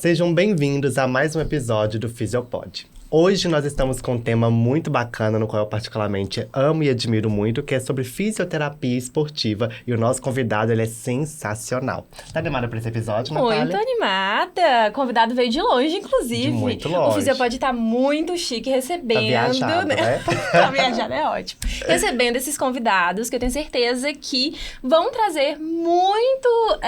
Sejam bem-vindos a mais um episódio do Fisiopod. Hoje nós estamos com um tema muito bacana, no qual eu particularmente amo e admiro muito, que é sobre fisioterapia esportiva. E o nosso convidado, ele é sensacional. Tá animada pra esse episódio, Natália? Muito animada! O convidado veio de longe, inclusive. De muito longe. O Fisiopod tá muito chique recebendo... Tá viajado, né? Tá viajado, é ótimo. Recebendo esses convidados, que eu tenho certeza que vão trazer muito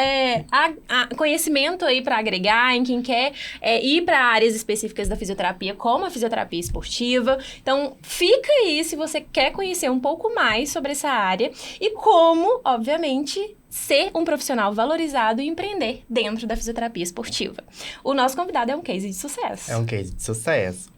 conhecimento aí pra agregar em quem quer ir pra áreas específicas da fisioterapia, como a fisioterapia esportiva. Então, fica aí se você quer conhecer um pouco mais sobre essa área e como, obviamente, ser um profissional valorizado e empreender dentro da fisioterapia esportiva. O nosso convidado é um case de sucesso. É um case de sucesso.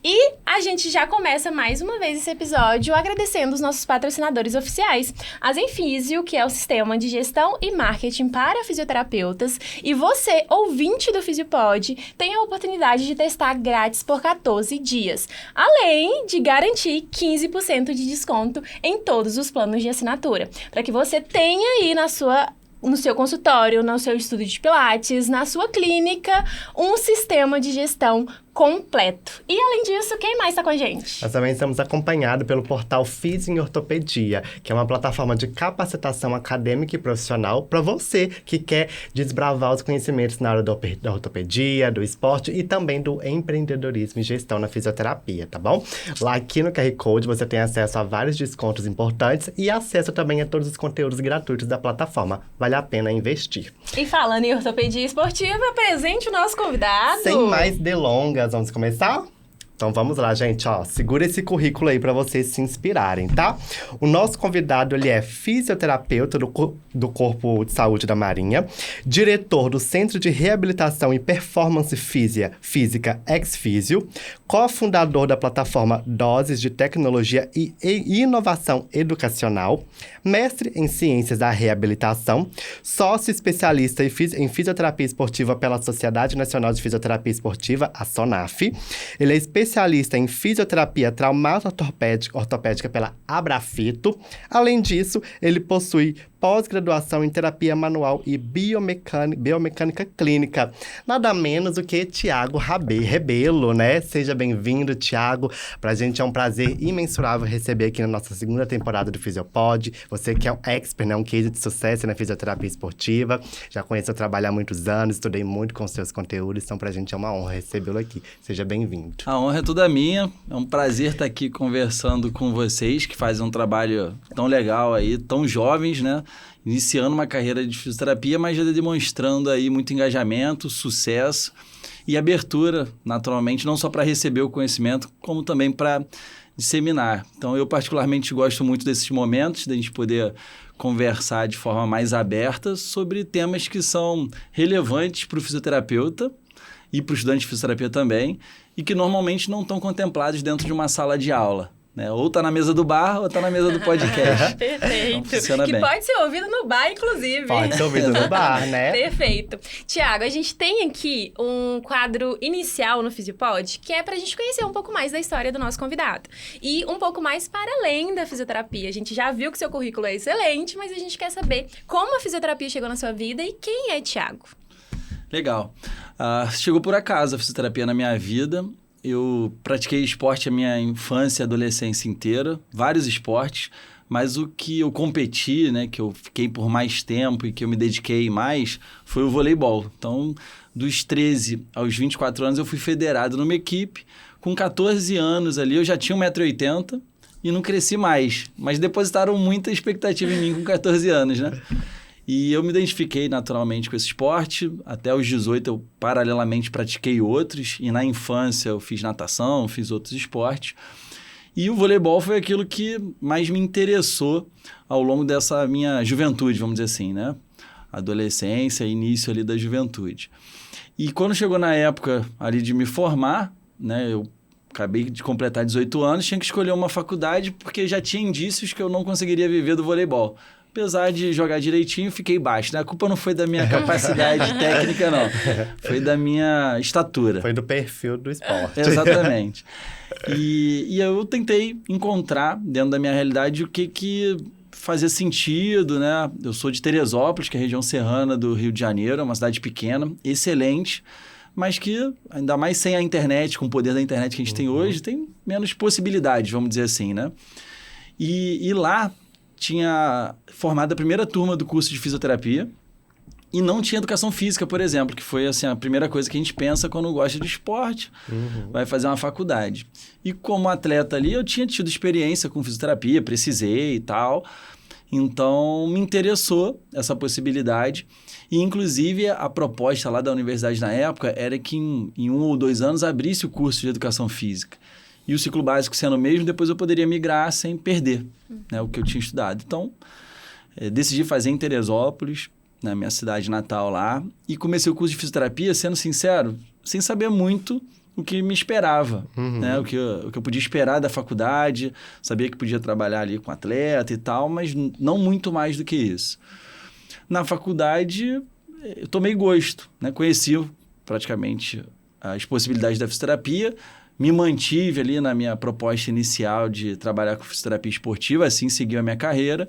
E a gente já começa mais uma vez esse episódio agradecendo os nossos patrocinadores oficiais. A Zenfisio, que é o sistema de gestão e marketing para fisioterapeutas. E você, ouvinte do Fisiopod, tem a oportunidade de testar grátis por 14 dias. Além de garantir 15% de desconto em todos os planos de assinatura. Para que você tenha aí no seu consultório, no seu estudo de pilates, na sua clínica, um sistema de gestão completo. E além disso, quem mais está com a gente? Nós também estamos acompanhados pelo portal Fisio em Ortopedia, que é uma plataforma de capacitação acadêmica e profissional para você que quer desbravar os conhecimentos na área da ortopedia, do esporte e também do empreendedorismo e gestão na fisioterapia, tá bom? Lá aqui no QR Code você tem acesso a vários descontos importantes e acesso também a todos os conteúdos gratuitos da plataforma. Vale a pena investir. E falando em ortopedia esportiva, apresente o nosso convidado. Sem mais delongas, vamos começar? Então vamos lá, gente, ó, segura esse currículo aí para vocês se inspirarem, tá? O nosso convidado, ele é fisioterapeuta do Corpo de Saúde da Marinha, diretor do Centro de Reabilitação e Performance Física Ex-Físio, cofundador da plataforma Doses de Tecnologia e Inovação Educacional, mestre em Ciências da Reabilitação, sócio especialista em Fisioterapia Esportiva pela Sociedade Nacional de Fisioterapia Esportiva, a SONAF. Ele é especialista em fisioterapia traumato-ortopédica pela Abrafito. Além disso, ele possui pós-graduação em terapia manual e biomecânica clínica. Nada menos do que Thiago Rebelo, né? Seja bem-vindo, Thiago. Pra gente é um prazer imensurável receber aqui na nossa segunda temporada do Fisiopod. Você que é um expert, né? Um case de sucesso na fisioterapia esportiva. Já conheço o trabalho há muitos anos, estudei muito com os seus conteúdos, então pra gente é uma honra recebê-lo aqui. Seja bem-vindo. A honra é toda minha. É um prazer estar aqui conversando com vocês, que fazem um trabalho tão legal aí, tão jovens, né? Iniciando uma carreira de fisioterapia, mas já demonstrando aí muito engajamento, sucesso e abertura, naturalmente, não só para receber o conhecimento, como também para disseminar. Então, eu particularmente gosto muito desses momentos, da gente poder conversar de forma mais aberta sobre temas que são relevantes para o fisioterapeuta e para o estudante de fisioterapia também, e que normalmente não estão contemplados dentro de uma sala de aula. Né? Ou tá na mesa do bar, ou tá na mesa do podcast. Perfeito. Então, funciona que bem. Pode ser ouvido no bar, inclusive. Pode ser ouvido no bar, né? Perfeito. Tiago, a gente tem aqui um quadro inicial no Fisiopod, que é pra gente conhecer um pouco mais da história do nosso convidado. E um pouco mais para além da fisioterapia. A gente já viu que seu currículo é excelente, mas a gente quer saber como a fisioterapia chegou na sua vida e quem é Tiago. Legal. Chegou por acaso a fisioterapia na minha vida. Eu pratiquei esporte a minha infância e adolescência inteira, vários esportes, mas o que eu competi, né, que eu fiquei por mais tempo e que eu me dediquei mais, foi o voleibol. Então, dos 13 aos 24 anos, eu fui federado numa equipe. Com 14 anos ali, eu já tinha 1,80 m e não cresci mais, mas depositaram muita expectativa em mim com 14 anos, né? E eu me identifiquei naturalmente com esse esporte. Até os 18 eu paralelamente pratiquei outros. E na infância eu fiz natação, fiz outros esportes. E o voleibol foi aquilo que mais me interessou ao longo dessa minha juventude, vamos dizer assim, né? Adolescência, início ali da juventude. E quando chegou na época ali de me formar, né? Eu acabei de completar 18 anos, tinha que escolher uma faculdade porque já tinha indícios que eu não conseguiria viver do voleibol. Apesar de jogar direitinho, fiquei baixo, né? A culpa não foi da minha capacidade técnica, não. Foi da minha estatura. Foi do perfil do esporte. Exatamente. E eu tentei encontrar, dentro da minha realidade, o que fazia sentido, né? Eu sou de Teresópolis, que é a região serrana do Rio de Janeiro, é uma cidade pequena, excelente, mas que, ainda mais sem a internet, com o poder da internet que a gente tem hoje, tem menos possibilidades, vamos dizer assim, né? E lá tinha formado a primeira turma do curso de fisioterapia e não tinha educação física, por exemplo, que foi assim, a primeira coisa que a gente pensa quando gosta de esporte, vai fazer uma faculdade. E como atleta ali, eu tinha tido experiência com fisioterapia, precisei e tal, então me interessou essa possibilidade. E, inclusive, a proposta lá da universidade na época era que em 1 ou 2 anos abrisse o curso de educação física. E o ciclo básico sendo o mesmo, depois eu poderia migrar sem perder, né, o que eu tinha estudado. Então, decidi fazer em Teresópolis, na minha cidade natal lá, e comecei o curso de fisioterapia, sendo sincero, sem saber muito o que me esperava, né? O que eu podia esperar da faculdade, sabia que podia trabalhar ali com atleta e tal, mas não muito mais do que isso. Na faculdade, eu tomei gosto, né? Conheci praticamente as possibilidades da fisioterapia, me mantive ali na minha proposta inicial de trabalhar com fisioterapia esportiva, assim segui a minha carreira,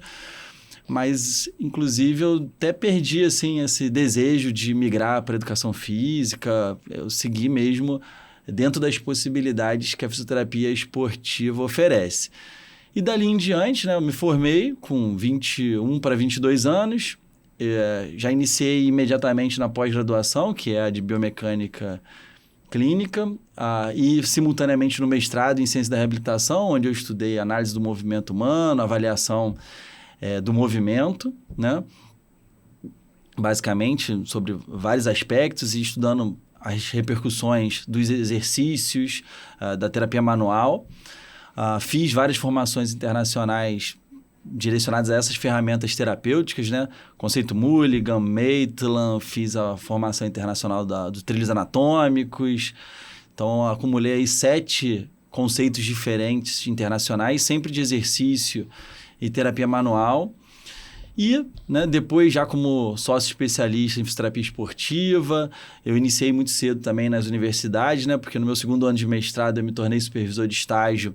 mas, inclusive, eu até perdi, assim, esse desejo de migrar para a educação física, eu segui mesmo dentro das possibilidades que a fisioterapia esportiva oferece. E dali em diante, né, eu me formei com 21 para 22 anos, já iniciei imediatamente na pós-graduação, que é a de biomecânica clínica, e simultaneamente no mestrado em ciência da reabilitação, onde eu estudei análise do movimento humano, avaliação do movimento, né? Basicamente sobre vários aspectos e estudando as repercussões dos exercícios, da terapia manual. Fiz várias formações internacionais direcionadas a essas ferramentas terapêuticas, né? Conceito Mulligan, Maitland, fiz a formação internacional dos trilhos anatômicos. Então, acumulei aí 7 conceitos diferentes internacionais, sempre de exercício e terapia manual. E, né, depois, já como sócio especialista em fisioterapia esportiva, eu iniciei muito cedo também nas universidades, né? Porque no meu 2º ano de mestrado eu me tornei supervisor de estágio,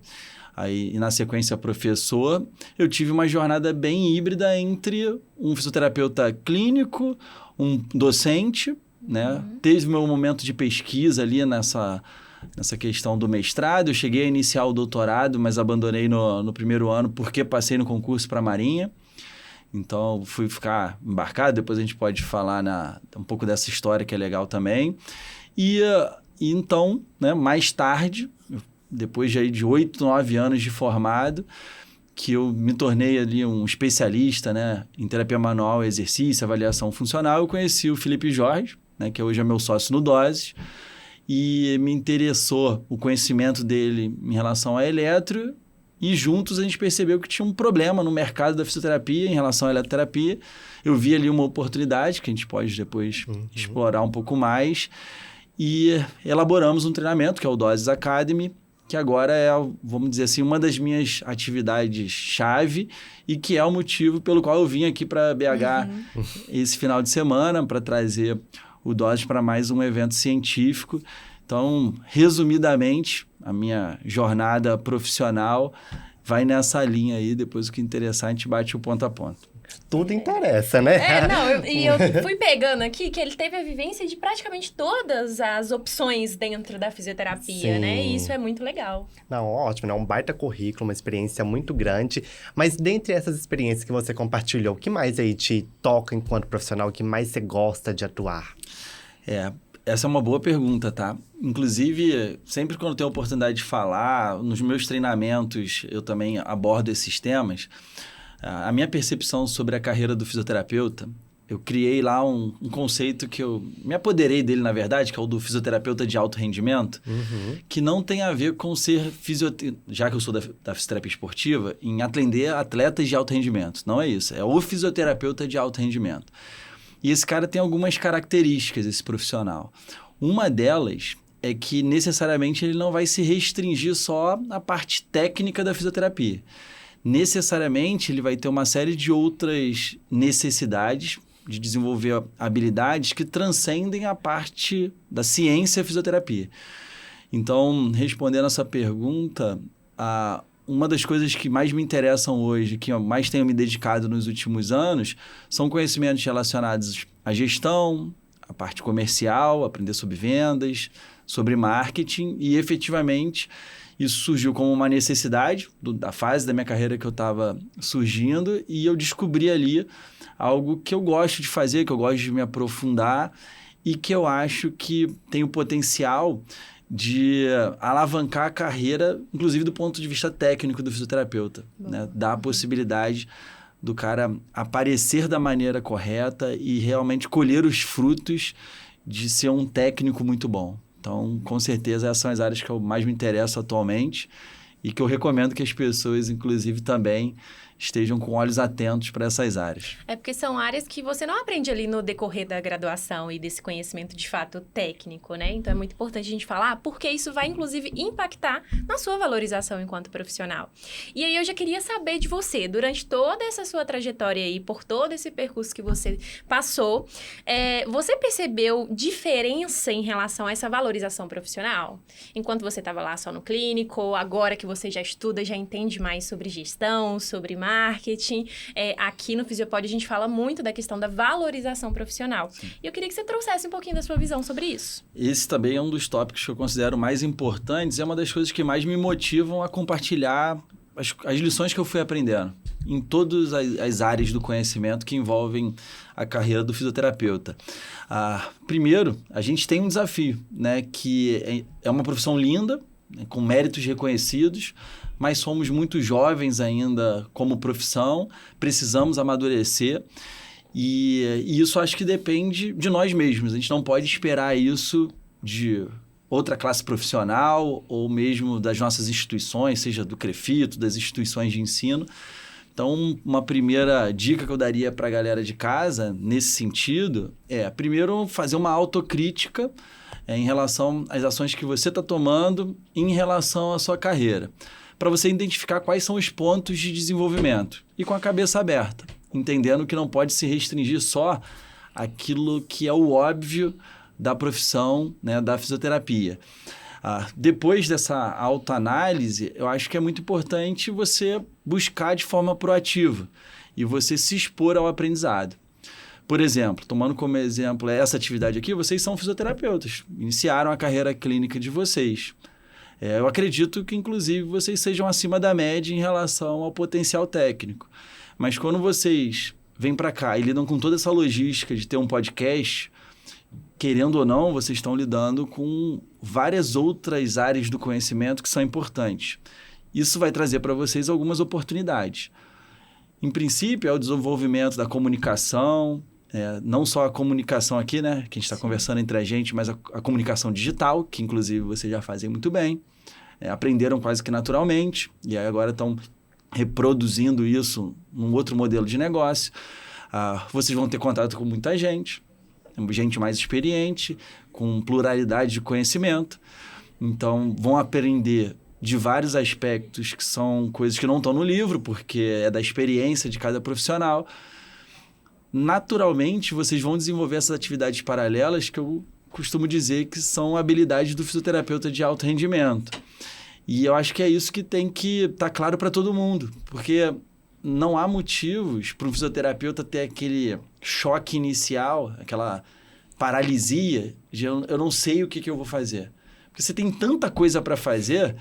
aí, e na sequência professor. Eu tive uma jornada bem híbrida entre um fisioterapeuta clínico, um docente, né? Teve meu momento de pesquisa ali nessa questão do mestrado. Eu cheguei a iniciar o doutorado, mas abandonei no primeiro ano porque passei no concurso para a Marinha. Então, fui ficar embarcado. Depois a gente pode falar um pouco dessa história, que é legal também. E então, né, mais tarde, depois de 8, 9 anos de formado, que eu me tornei ali um especialista, né, em terapia manual, exercício, avaliação funcional, eu conheci o Felipe Jorge, né, que hoje é meu sócio no Doses, e me interessou o conhecimento dele em relação a eletro, e juntos a gente percebeu que tinha um problema no mercado da fisioterapia em relação à eletroterapia. Eu vi ali uma oportunidade, que a gente pode depois explorar um pouco mais, e elaboramos um treinamento, que é o Doses Academy, que agora é, vamos dizer assim, uma das minhas atividades-chave e que é o motivo pelo qual eu vim aqui para BH esse final de semana, para trazer o Doses para mais um evento científico. Então, resumidamente, a minha jornada profissional vai nessa linha aí. Depois, o que interessar, a gente bate o ponto a ponto. Tudo interessa, né? Eu fui pegando aqui que ele teve a vivência de praticamente todas as opções dentro da fisioterapia, Sim. né? E isso é muito legal. Não, ótimo, né? Um baita currículo, uma experiência muito grande. Mas dentre essas experiências que você compartilhou, o que mais aí te toca enquanto profissional? O que mais você gosta de atuar? Essa é uma boa pergunta, tá? Inclusive, sempre quando eu tenho a oportunidade de falar, nos meus treinamentos eu também abordo esses temas. A minha percepção sobre a carreira do fisioterapeuta, eu criei lá um conceito que eu me apoderei dele, na verdade, que é o do fisioterapeuta de alto rendimento, que não tem a ver com ser já que eu sou da fisioterapia esportiva, em atender atletas de alto rendimento. Não é isso, é o fisioterapeuta de alto rendimento. E esse cara tem algumas características, esse profissional. Uma delas é que necessariamente ele não vai se restringir só à parte técnica da fisioterapia. Necessariamente ele vai ter uma série de outras necessidades de desenvolver habilidades que transcendem a parte da ciência fisioterapia. Então, respondendo essa pergunta, uma das coisas que mais me interessam hoje, que eu mais tenho me dedicado nos últimos anos, são conhecimentos relacionados à gestão, à parte comercial, aprender sobre vendas, sobre marketing, e efetivamente isso surgiu como uma necessidade da fase da minha carreira que eu estava surgindo, e eu descobri ali algo que eu gosto de fazer, que eu gosto de me aprofundar e que eu acho que tem o potencial de alavancar a carreira, inclusive do ponto de vista técnico do fisioterapeuta, né? Dar a possibilidade do cara aparecer da maneira correta e realmente colher os frutos de ser um técnico muito bom. Então, com certeza, essas são as áreas que eu mais me interesso atualmente e que eu recomendo que as pessoas, inclusive, também estejam com olhos atentos para essas áreas. É porque são áreas que você não aprende ali no decorrer da graduação e desse conhecimento de fato técnico, né? Então é muito importante a gente falar porque isso vai inclusive impactar na sua valorização enquanto profissional. E aí eu já queria saber de você, durante toda essa sua trajetória aí, por todo esse percurso que você passou, você percebeu diferença em relação a essa valorização profissional? Enquanto você estava lá só no clínico, agora que você já estuda, já entende mais sobre gestão, sobre marketing. Aqui no Fisiopod a gente fala muito da questão da valorização profissional. Sim. E eu queria que você trouxesse um pouquinho da sua visão sobre isso. Esse também é um dos tópicos que eu considero mais importantes. É uma das coisas que mais me motivam a compartilhar as lições que eu fui aprendendo em todas as áreas do conhecimento que envolvem a carreira do fisioterapeuta. Primeiro, a gente tem um desafio, né, que é uma profissão linda, né, com méritos reconhecidos, mas somos muito jovens ainda como profissão, precisamos amadurecer e isso acho que depende de nós mesmos. A gente não pode esperar isso de outra classe profissional ou mesmo das nossas instituições, seja do CREFITO, das instituições de ensino. Então, uma primeira dica que eu daria para a galera de casa, nesse sentido, primeiro, fazer uma autocrítica em relação às ações que você está tomando em relação à sua carreira, para você identificar quais são os pontos de desenvolvimento e com a cabeça aberta, entendendo que não pode se restringir só àquilo que é o óbvio da profissão, né, da fisioterapia. Depois dessa autoanálise, eu acho que é muito importante você buscar de forma proativa e você se expor ao aprendizado. Por exemplo, tomando como exemplo essa atividade aqui, vocês são fisioterapeutas, iniciaram a carreira clínica de vocês. Eu acredito que, inclusive, vocês sejam acima da média em relação ao potencial técnico. Mas quando vocês vêm para cá e lidam com toda essa logística de ter um podcast, querendo ou não, vocês estão lidando com várias outras áreas do conhecimento que são importantes. Isso vai trazer para vocês algumas oportunidades. Em princípio, é o desenvolvimento da comunicação, não só a comunicação aqui, né, que a gente está conversando entre a gente, mas a comunicação digital, que inclusive vocês já fazem muito bem, aprenderam quase que naturalmente, e aí agora estão reproduzindo isso num outro modelo de negócio. Vocês vão ter contato com muita gente mais experiente, com pluralidade de conhecimento, então vão aprender de vários aspectos que são coisas que não estão no livro, porque é da experiência de cada profissional. Naturalmente, vocês vão desenvolver essas atividades paralelas que eu costumo dizer que são habilidades do fisioterapeuta de alto rendimento. E eu acho que é isso que tem que estar claro para todo mundo, porque não há motivos para um fisioterapeuta ter aquele choque inicial, aquela paralisia de eu não sei o que eu vou fazer. Porque você tem tanta coisa para fazer,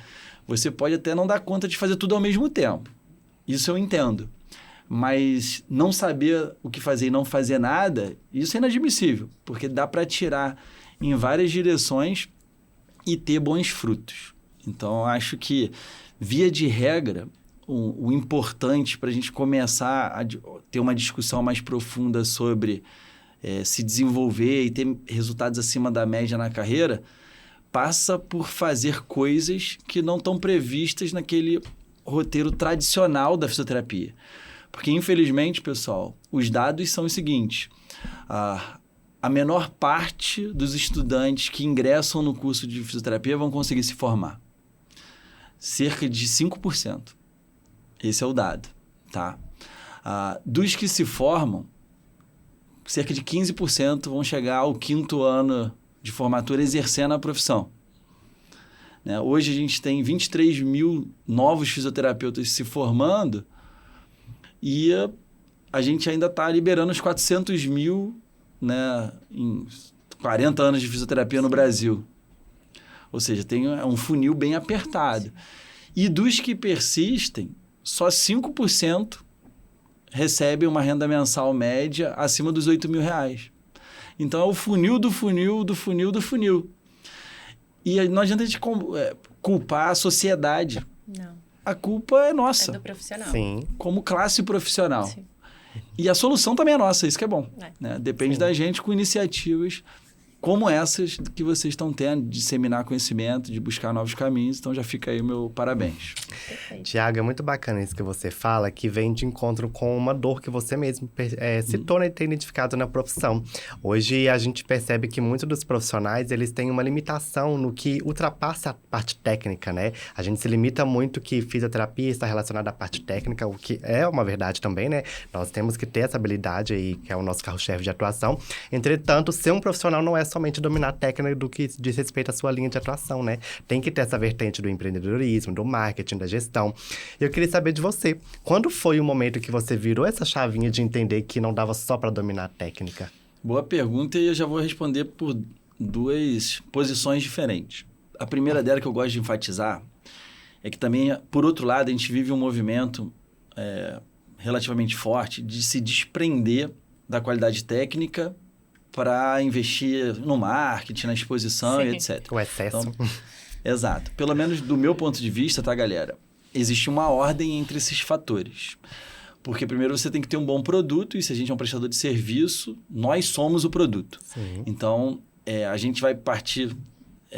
você pode até não dar conta de fazer tudo ao mesmo tempo. Isso eu entendo. Mas não saber o que fazer e não fazer nada, isso é inadmissível, porque dá para atirar em várias direções e ter bons frutos. Então, eu acho que, via de regra, o importante para a gente começar a ter uma discussão mais profunda sobre se desenvolver e ter resultados acima da média na carreira, passa por fazer coisas que não estão previstas naquele roteiro tradicional da fisioterapia. Porque, infelizmente, pessoal, os dados são os seguintes. A menor parte dos estudantes que ingressam no curso de fisioterapia vão conseguir se formar. Cerca de 5%. Esse é o dado, tá? Dos que se formam, cerca de 15% vão chegar ao 5º ano de formatura exercendo a profissão. né? Hoje a gente tem 23 mil novos fisioterapeutas se formando e a gente ainda está liberando os 400 mil, né, em 40 anos de fisioterapia no Brasil. Ou seja, tem um funil bem apertado. E dos que persistem, só 5% recebem uma renda mensal média acima dos R$8.000. Então, é o funil do funil do funil do funil. E não adianta a gente culpar a sociedade. Não. A culpa é nossa. É do profissional. Sim. Como classe profissional. Sim. E a solução também é nossa, isso que é bom. Né? Depende Sim. da gente com iniciativas como essas que vocês estão tendo, de disseminar conhecimento, de buscar novos caminhos. Então, já fica aí o meu parabéns. Perfeito. Tiago, é muito bacana isso que você fala, que vem de encontro com uma dor que você mesmo citou, né, e tem identificado na profissão. Hoje, a gente percebe que muitos dos profissionais, eles têm uma limitação no que ultrapassa a parte técnica, né? A gente se limita muito que fisioterapia está relacionada à parte técnica, o que é uma verdade também, né? Nós temos que ter essa habilidade aí, que é o nosso carro-chefe de atuação. Entretanto, ser um profissional não é somente dominar a técnica do que diz respeito à sua linha de atuação, né? Tem que ter essa vertente do empreendedorismo, do marketing, da gestão. Eu queria saber de você, quando foi o momento que você virou essa chavinha de entender que não dava só para dominar a técnica? Boa pergunta, e eu já vou responder por duas posições diferentes. A primeira dela que eu gosto de enfatizar é que também, por outro lado, a gente vive um movimento relativamente forte de se desprender da qualidade técnica para investir no marketing, na exposição e etc. O excesso. Então, exato. Pelo menos do meu ponto de vista, tá, galera? Existe uma ordem entre esses fatores. Porque primeiro você tem que ter um bom produto, e se a gente é um prestador de serviço, nós somos o produto. Sim. Então, a gente vai partir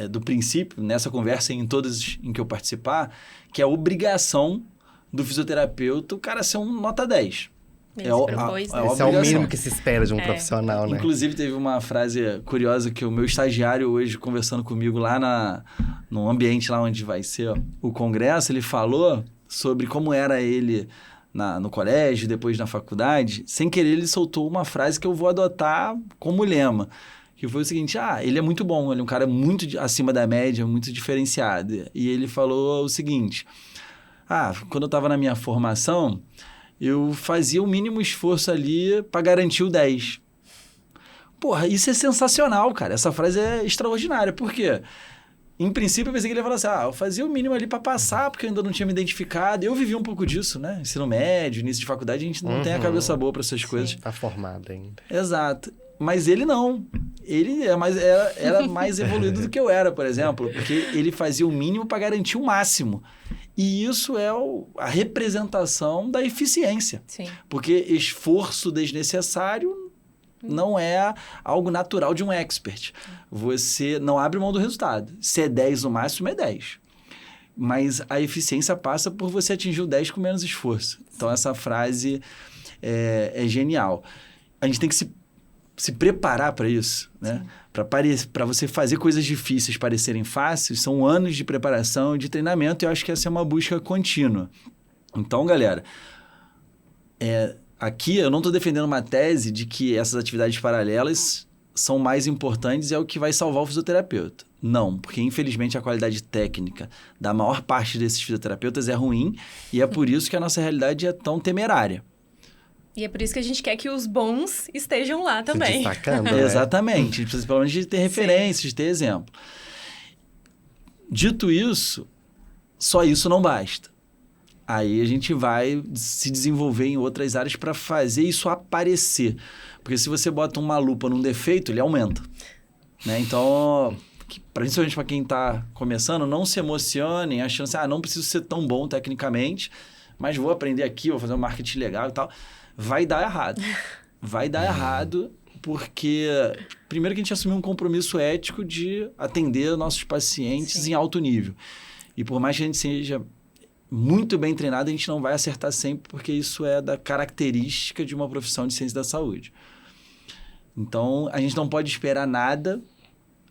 do princípio, nessa conversa e em todas em que eu participar, que é a obrigação do fisioterapeuta o cara ser um nota 10. Ele se propôs, Esse né? é o obrigação. mínimo que se espera de um profissional, né? Inclusive, teve uma frase curiosa que o meu estagiário hoje, conversando comigo lá no ambiente lá onde vai ser o congresso, ele falou sobre como era ele no colégio, depois na faculdade. Sem querer, ele soltou uma frase que eu vou adotar como lema, que foi o seguinte: ele é muito bom, ele é um cara muito acima da média, muito diferenciado. E ele falou o seguinte: quando eu estava na minha formação, eu fazia o mínimo esforço ali para garantir o 10. Porra, isso é sensacional, cara. Essa frase é extraordinária. Por quê? Em princípio, eu pensei que ele ia falar assim: eu fazia o mínimo ali para passar, porque eu ainda não tinha me identificado. Eu vivi um pouco disso, né? Ensino médio, início de faculdade, a gente não tem a cabeça boa para essas coisas. Tá formado ainda. Exato. Mas ele não. Ele era mais evoluído do que eu era, por exemplo, porque ele fazia o mínimo para garantir o máximo. E isso é a representação da eficiência. Sim. Porque esforço desnecessário não é algo natural de um expert. Você não abre mão do resultado. Se é 10 no máximo, é 10. Mas a eficiência passa por você atingir o 10 com menos esforço. Então, essa frase é genial. A gente tem que se preparar para isso, né? Para você fazer coisas difíceis parecerem fáceis, são anos de preparação e de treinamento, e eu acho que essa é uma busca contínua. Então, galera, aqui eu não estou defendendo uma tese de que essas atividades paralelas são mais importantes e é o que vai salvar o fisioterapeuta. Não, porque infelizmente a qualidade técnica da maior parte desses fisioterapeutas é ruim, e é por isso que a nossa realidade é tão temerária. E é por isso que a gente quer que os bons estejam lá também. Se destacando, né? Exatamente. A gente precisa pelo menos de ter referências, de ter exemplo. Dito isso, só isso não basta. Aí a gente vai se desenvolver em outras áreas para fazer isso aparecer. Porque se você bota uma lupa num defeito, ele aumenta. Né? Então, principalmente para quem está começando, não se emocionem achando assim, não preciso ser tão bom tecnicamente, mas vou aprender aqui, vou fazer um marketing legal e tal. Vai dar errado. Vai dar errado porque, primeiro que a gente assumiu um compromisso ético de atender nossos pacientes em alto nível. E por mais que a gente seja muito bem treinado, a gente não vai acertar sempre, porque isso é da característica de uma profissão de ciência da saúde. Então, a gente não pode esperar nada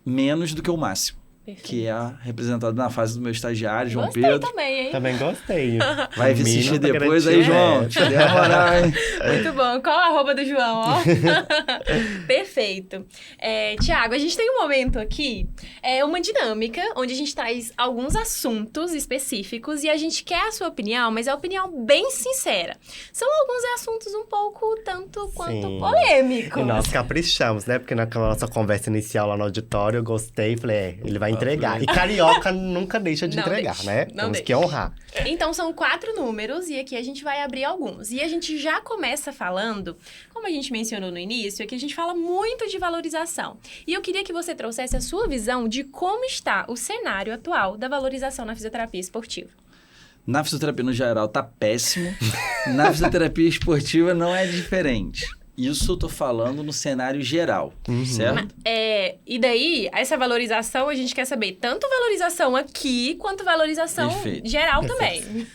menos do que o máximo. Perfeito. que é representado na fase do meu estagiário, João Gostei Pedro. também, hein? Também gostei. Vai O assistir Mino tá depois aí, garantido. João. Te dei a moral, hein? Muito bom. Qual a arroba do João, ó? Perfeito. Tiago, a gente tem um momento aqui, uma dinâmica, onde a gente traz alguns assuntos específicos e a gente quer a sua opinião, mas é uma opinião bem sincera. São alguns assuntos um pouco tanto quanto Sim. polêmicos. E nós caprichamos, né? Porque naquela nossa conversa inicial lá no auditório, eu gostei. Falei, ele vai entregar. E carioca nunca deixa de Não entregar, deixa, né? não Temos deixa. que honrar. Então, são 4 números e aqui a gente vai abrir alguns. E a gente já começa falando, como a gente mencionou no início, aqui a gente fala muito de valorização. E eu queria que você trouxesse a sua visão de como está o cenário atual da valorização na fisioterapia esportiva. Na fisioterapia no geral tá péssimo. Na fisioterapia esportiva não é diferente. Isso eu tô falando no cenário geral, certo? E daí, essa valorização, a gente quer saber tanto valorização aqui, quanto valorização Perfeito. geral também.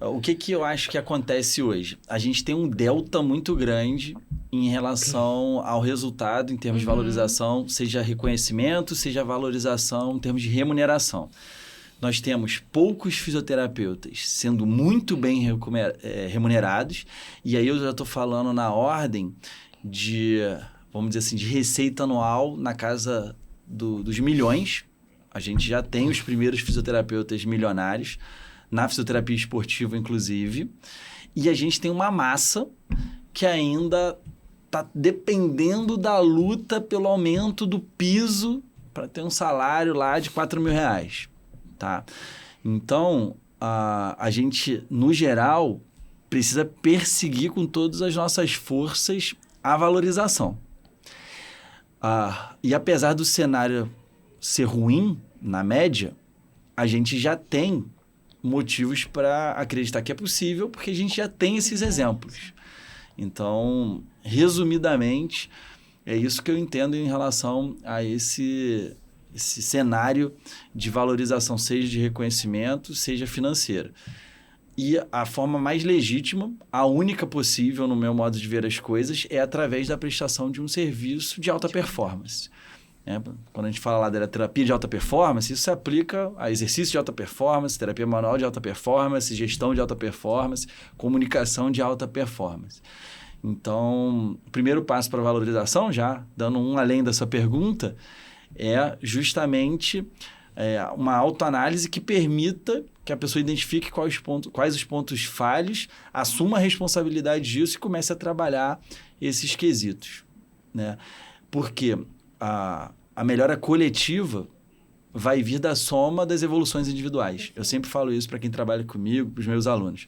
O que eu acho que acontece hoje? A gente tem um delta muito grande em relação ao resultado em termos de valorização, seja reconhecimento, seja valorização em termos de remuneração. Nós temos poucos fisioterapeutas sendo muito bem remunerados, e aí eu já estou falando na ordem de, vamos dizer assim, de receita anual na casa dos milhões. A gente já tem os primeiros fisioterapeutas milionários, na fisioterapia esportiva, inclusive, e a gente tem uma massa que ainda está dependendo da luta pelo aumento do piso para ter um salário lá de R$4.000. Tá? Então, a gente, no geral, precisa perseguir com todas as nossas forças a valorização. E apesar do cenário ser ruim, na média, a gente já tem motivos para acreditar que é possível, porque a gente já tem esses exemplos. Então, resumidamente, é isso que eu entendo em relação a esse cenário de valorização, seja de reconhecimento, seja financeira. E a forma mais legítima, a única possível no meu modo de ver as coisas, é através da prestação de um serviço de alta performance. Quando a gente fala lá da terapia de alta performance, isso se aplica a exercício de alta performance, terapia manual de alta performance, gestão de alta performance, comunicação de alta performance. Então, o primeiro passo para a valorização, já dando um além dessa pergunta, é justamente uma autoanálise que permita que a pessoa identifique quais os pontos falhos, assuma a responsabilidade disso e comece a trabalhar esses quesitos, né? Porque a melhora coletiva vai vir da soma das evoluções individuais. Eu sempre falo isso para quem trabalha comigo, para os meus alunos.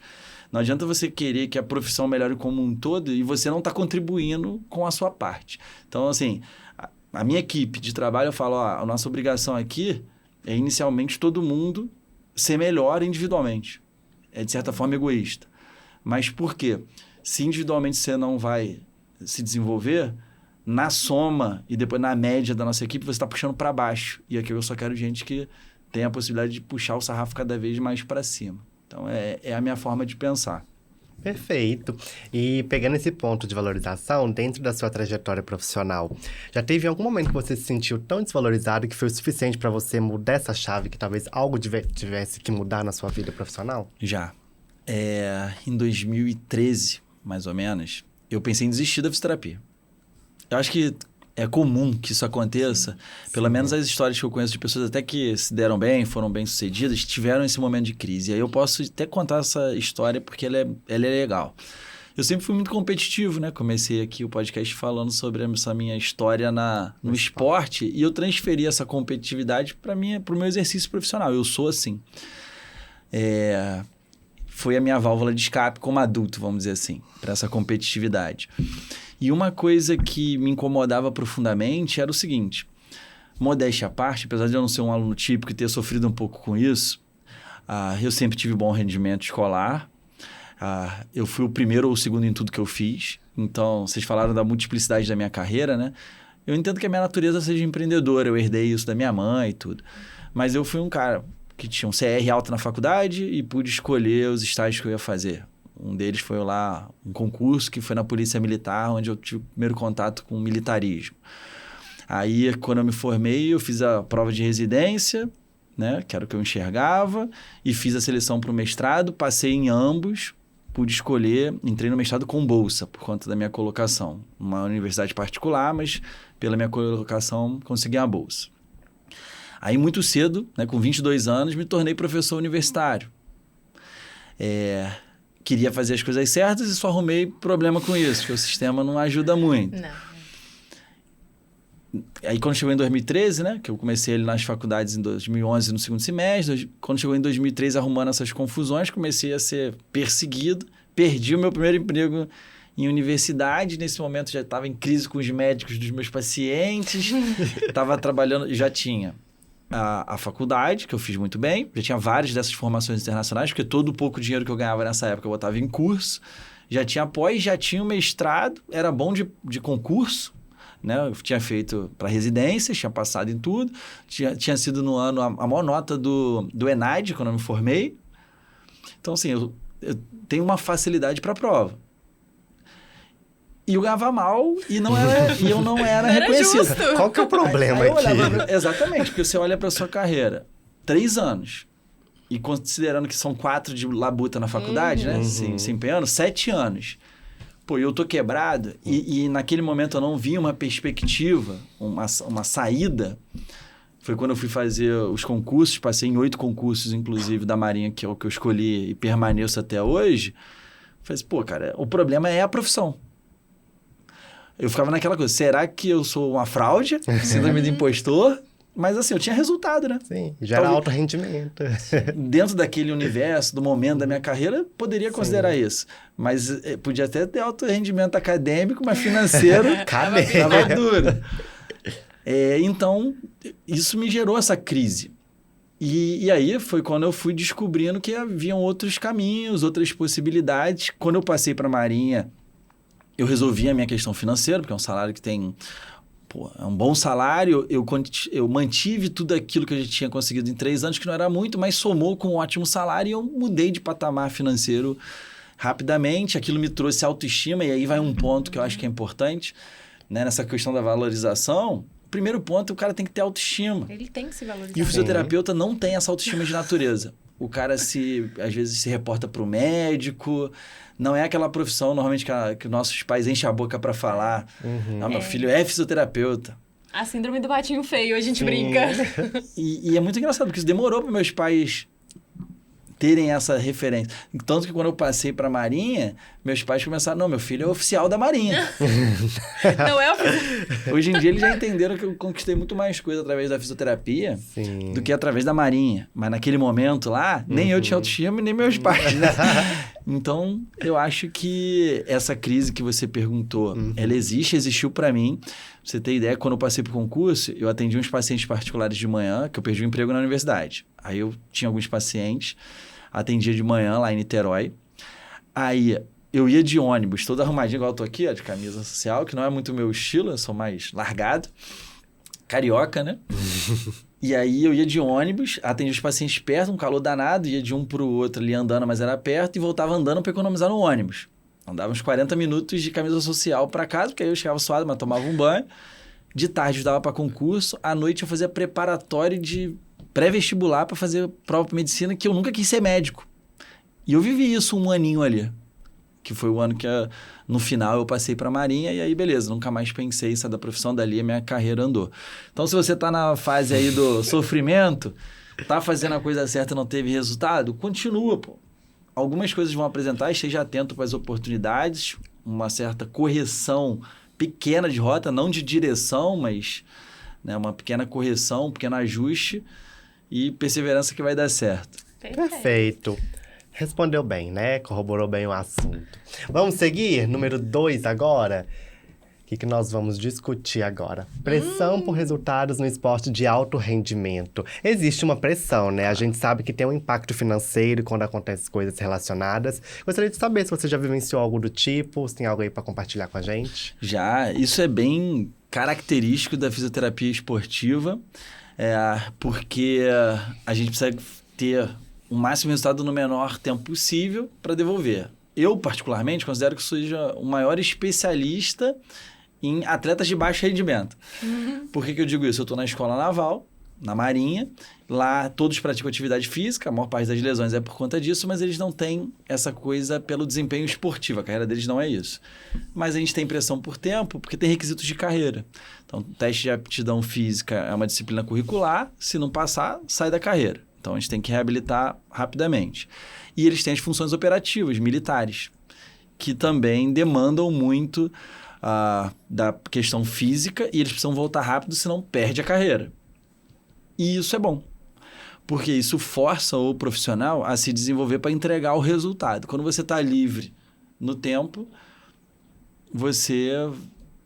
Não adianta você querer que a profissão melhore como um todo e você não está contribuindo com a sua parte. Então, assim, a minha equipe de trabalho, eu falo, a nossa obrigação aqui é inicialmente todo mundo ser melhor individualmente. É, de certa forma, egoísta. Mas por quê? Se individualmente você não vai se desenvolver, na soma e depois na média da nossa equipe, você está puxando para baixo. E aqui eu só quero gente que tenha a possibilidade de puxar o sarrafo cada vez mais para cima. Então, é a minha forma de pensar. Perfeito. E pegando esse ponto de valorização, dentro da sua trajetória profissional, já teve algum momento que você se sentiu tão desvalorizado que foi o suficiente para você mudar essa chave, que talvez algo tivesse que mudar na sua vida profissional? Já. Em 2013, mais ou menos, eu pensei em desistir da fisioterapia. Eu acho que é comum que isso aconteça. Pelo menos as histórias que eu conheço de pessoas até que se deram bem, foram bem-sucedidas, tiveram esse momento de crise. E aí eu posso até contar essa história porque ela é legal. Eu sempre fui muito competitivo, né? Comecei aqui o podcast falando sobre essa minha história no esporte e eu transferi essa competitividade para o meu exercício profissional. Eu sou assim. Foi a minha válvula de escape como adulto, vamos dizer assim, para essa competitividade. E uma coisa que me incomodava profundamente era o seguinte, modéstia à parte, apesar de eu não ser um aluno típico e ter sofrido um pouco com isso, eu sempre tive bom rendimento escolar, eu fui o primeiro ou o segundo em tudo que eu fiz, então vocês falaram da multiplicidade da minha carreira, né? Eu entendo que a minha natureza seja empreendedora, eu herdei isso da minha mãe e tudo, mas eu fui um cara que tinha um CR alto na faculdade e pude escolher os estágios que eu ia fazer. Um deles foi lá um concurso que foi na Polícia Militar, onde eu tive o primeiro contato com o militarismo. Aí, quando eu me formei, eu fiz a prova de residência, né? Que era o que eu enxergava, e fiz a seleção para o mestrado, passei em ambos, pude escolher, entrei no mestrado com bolsa, por conta da minha colocação. Uma universidade particular, mas pela minha colocação consegui a bolsa. Aí, muito cedo, né, com 22 anos, me tornei professor universitário. Queria fazer as coisas certas e só arrumei problema com isso, porque o sistema não ajuda muito. Não. Aí, quando chegou em 2013, né, que eu comecei ali nas faculdades em 2011, no segundo semestre, quando chegou em 2013, arrumando essas confusões, comecei a ser perseguido, perdi o meu primeiro emprego em universidade, nesse momento já estava em crise com os médicos dos meus pacientes, estava trabalhando, já tinha a faculdade, que eu fiz muito bem, já tinha várias dessas formações internacionais, porque todo o pouco dinheiro que eu ganhava nessa época eu botava em curso, já tinha pós, já tinha o mestrado, era bom de concurso, né? Eu tinha feito para residência, tinha passado em tudo, tinha sido no ano a maior nota do ENAD, quando eu me formei. Então, assim, eu tenho uma facilidade para a prova. E eu ganhava mal e eu não era reconhecido. Justo. Qual que é o problema Aí eu aqui? olhava, exatamente, porque você olha para sua carreira, 3 anos, e considerando que são 4 de labuta na faculdade, né? Se empenhando, 7 anos. Pô, eu tô quebrado e naquele momento eu não vi uma perspectiva, uma saída. Foi quando eu fui fazer os concursos, passei em 8 concursos, inclusive, da Marinha, que é o que eu escolhi e permaneço até hoje. Falei assim, pô, cara, o problema é a profissão. Eu ficava naquela coisa, será que eu sou uma fraude? Síndrome do impostor? Mas assim, eu tinha resultado, né? Sim, gera alto rendimento. Dentro daquele universo, do momento da minha carreira, poderia considerar isso. Mas podia até ter alto rendimento acadêmico, mas financeiro estava duro. Então, isso me gerou essa crise. E aí foi quando eu fui descobrindo que haviam outros caminhos, outras possibilidades. Quando eu passei para a Marinha, eu resolvi a minha questão financeira, porque é um salário que tem... é um bom salário, eu mantive tudo aquilo que a gente tinha conseguido em 3 anos, que não era muito, mas somou com um ótimo salário e eu mudei de patamar financeiro rapidamente. Aquilo me trouxe autoestima e aí vai um ponto que eu acho que é importante, né? Nessa questão da valorização. O primeiro ponto, o cara tem que ter autoestima. Ele tem que se valorizar. E o fisioterapeuta não tem essa autoestima de natureza. O cara, às vezes, se reporta para o médico. Não é aquela profissão, normalmente, que nossos pais enchem a boca para falar. Meu filho é fisioterapeuta. A síndrome do patinho feio, a gente brinca. E é muito engraçado, porque isso demorou para meus pais terem essa referência. Tanto que quando eu passei para a Marinha, meus pais começaram, não, meu filho é oficial da Marinha. Não é oficial. Hoje em dia eles já entenderam que eu conquistei muito mais coisa através da fisioterapia do que através da Marinha. Mas naquele momento lá, nem eu tinha autoestima, nem meus pais. Né? Então, eu acho que essa crise que você perguntou, ela existiu para mim. Pra você ter ideia, quando eu passei pro concurso, eu atendi uns pacientes particulares de manhã, que eu perdi o emprego na universidade. Aí eu tinha alguns pacientes, atendia de manhã lá em Niterói. Aí eu ia de ônibus, todo arrumadinho, igual eu tô aqui, ó, de camisa social, que não é muito o meu estilo, eu sou mais largado. Carioca, né? E aí eu ia de ônibus, atendia os pacientes perto, um calor danado, ia de um pro outro ali andando, mas era perto, e voltava andando para economizar no ônibus. Andava uns 40 minutos de camisa social para casa, porque aí eu chegava suado, mas tomava um banho. De tarde eu estudava para concurso, à noite eu fazia preparatório de pré-vestibular para fazer prova para medicina, que eu nunca quis ser médico. E eu vivi isso um aninho ali, que foi o ano que no final eu passei para a Marinha, e aí beleza, nunca mais pensei em sair da profissão, dali a minha carreira andou. Então se você tá na fase aí do sofrimento, tá fazendo a coisa certa e não teve resultado, continua, pô. Algumas coisas vão apresentar, esteja atento para as oportunidades, uma certa correção pequena de rota, não de direção, mas né, uma pequena correção, um pequeno ajuste e perseverança que vai dar certo. Perfeito. Respondeu bem, né? Corroborou bem o assunto. Vamos seguir? Número 2 agora. O que nós vamos discutir agora? Pressão por resultados no esporte de alto rendimento. Existe uma pressão, né? A gente sabe que tem um impacto financeiro quando acontecem coisas relacionadas. Gostaria de saber se você já vivenciou algo do tipo, se tem algo aí para compartilhar com a gente. Já, isso é bem característico da fisioterapia esportiva, porque a gente precisa ter o máximo resultado no menor tempo possível para devolver. Eu, particularmente, considero que seja o maior especialista em atletas de baixo rendimento. Por que eu digo isso? Eu estou na escola naval, na Marinha, lá todos praticam atividade física, a maior parte das lesões é por conta disso, mas eles não têm essa coisa pelo desempenho esportivo, a carreira deles não é isso. Mas a gente tem pressão por tempo, porque tem requisitos de carreira. Então, o teste de aptidão física é uma disciplina curricular, se não passar, sai da carreira. Então, a gente tem que reabilitar rapidamente. E eles têm as funções operativas, militares, que também demandam muito da questão física e eles precisam voltar rápido, senão perde a carreira. E isso é bom, porque isso força o profissional a se desenvolver para entregar o resultado. Quando você está livre no tempo, você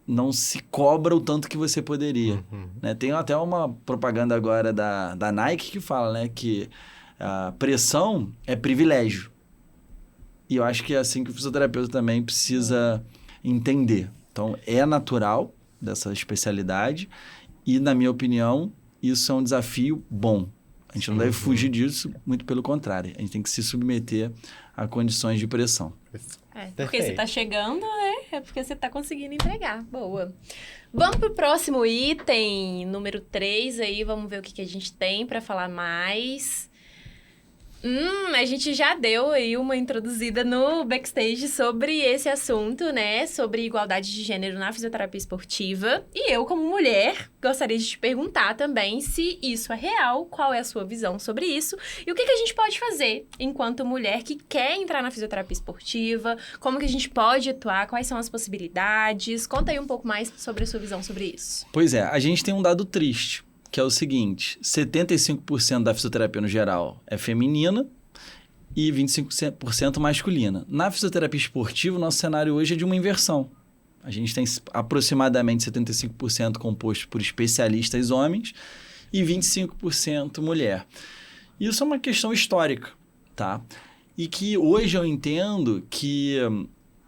não se cobra o tanto que você poderia. Né? Tem até uma propaganda agora da Nike que fala, né, que a pressão é privilégio. E eu acho que é assim que o fisioterapeuta também precisa entender. Então, é natural dessa especialidade e, na minha opinião, isso é um desafio bom. A gente não deve fugir disso, muito pelo contrário. A gente tem que se submeter a condições de pressão. Porque você está chegando, né? É porque você está conseguindo entregar. Boa. Vamos para o próximo item, número 3 aí. Vamos ver o que a gente tem para falar mais. A gente já deu aí uma introduzida no backstage sobre esse assunto, né? Sobre igualdade de gênero na fisioterapia esportiva. E eu, como mulher, gostaria de te perguntar também se isso é real, qual é a sua visão sobre isso e o que a gente pode fazer enquanto mulher que quer entrar na fisioterapia esportiva, como que a gente pode atuar, quais são as possibilidades. Conta aí um pouco mais sobre a sua visão sobre isso. Pois é, a gente tem um dado triste, que é o seguinte, 75% da fisioterapia no geral é feminina e 25% masculina. Na fisioterapia esportiva, o nosso cenário hoje é de uma inversão. A gente tem aproximadamente 75% composto por especialistas homens e 25% mulher. Isso é uma questão histórica, tá? E que hoje eu entendo que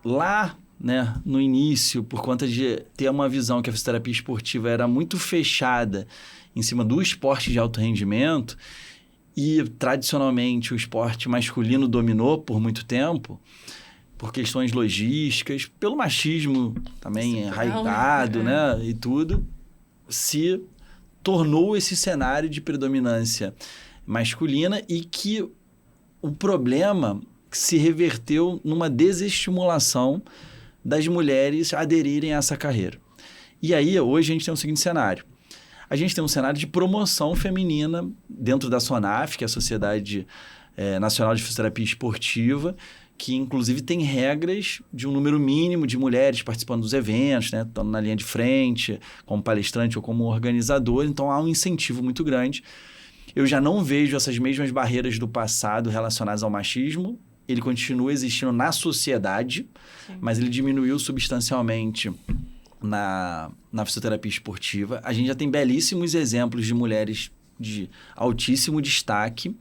lá, né, no início, por conta de ter uma visão que a fisioterapia esportiva era muito fechada em cima do esporte de alto rendimento e, tradicionalmente, o esporte masculino dominou por muito tempo, por questões logísticas, pelo machismo também arraigado, né, e tudo, se tornou esse cenário de predominância masculina e que o problema se reverteu numa desestimulação das mulheres aderirem a essa carreira. E aí, hoje, a gente tem o seguinte cenário. A gente tem um cenário de promoção feminina dentro da SONAF, que é a Sociedade Nacional de Fisioterapia Esportiva, que, inclusive, tem regras de um número mínimo de mulheres participando dos eventos, né, estando na linha de frente, como palestrante ou como organizador. Então, há um incentivo muito grande. Eu já não vejo essas mesmas barreiras do passado relacionadas ao machismo. Ele continua existindo na sociedade, mas ele diminuiu substancialmente na fisioterapia esportiva. A gente já tem belíssimos exemplos de mulheres de altíssimo destaque.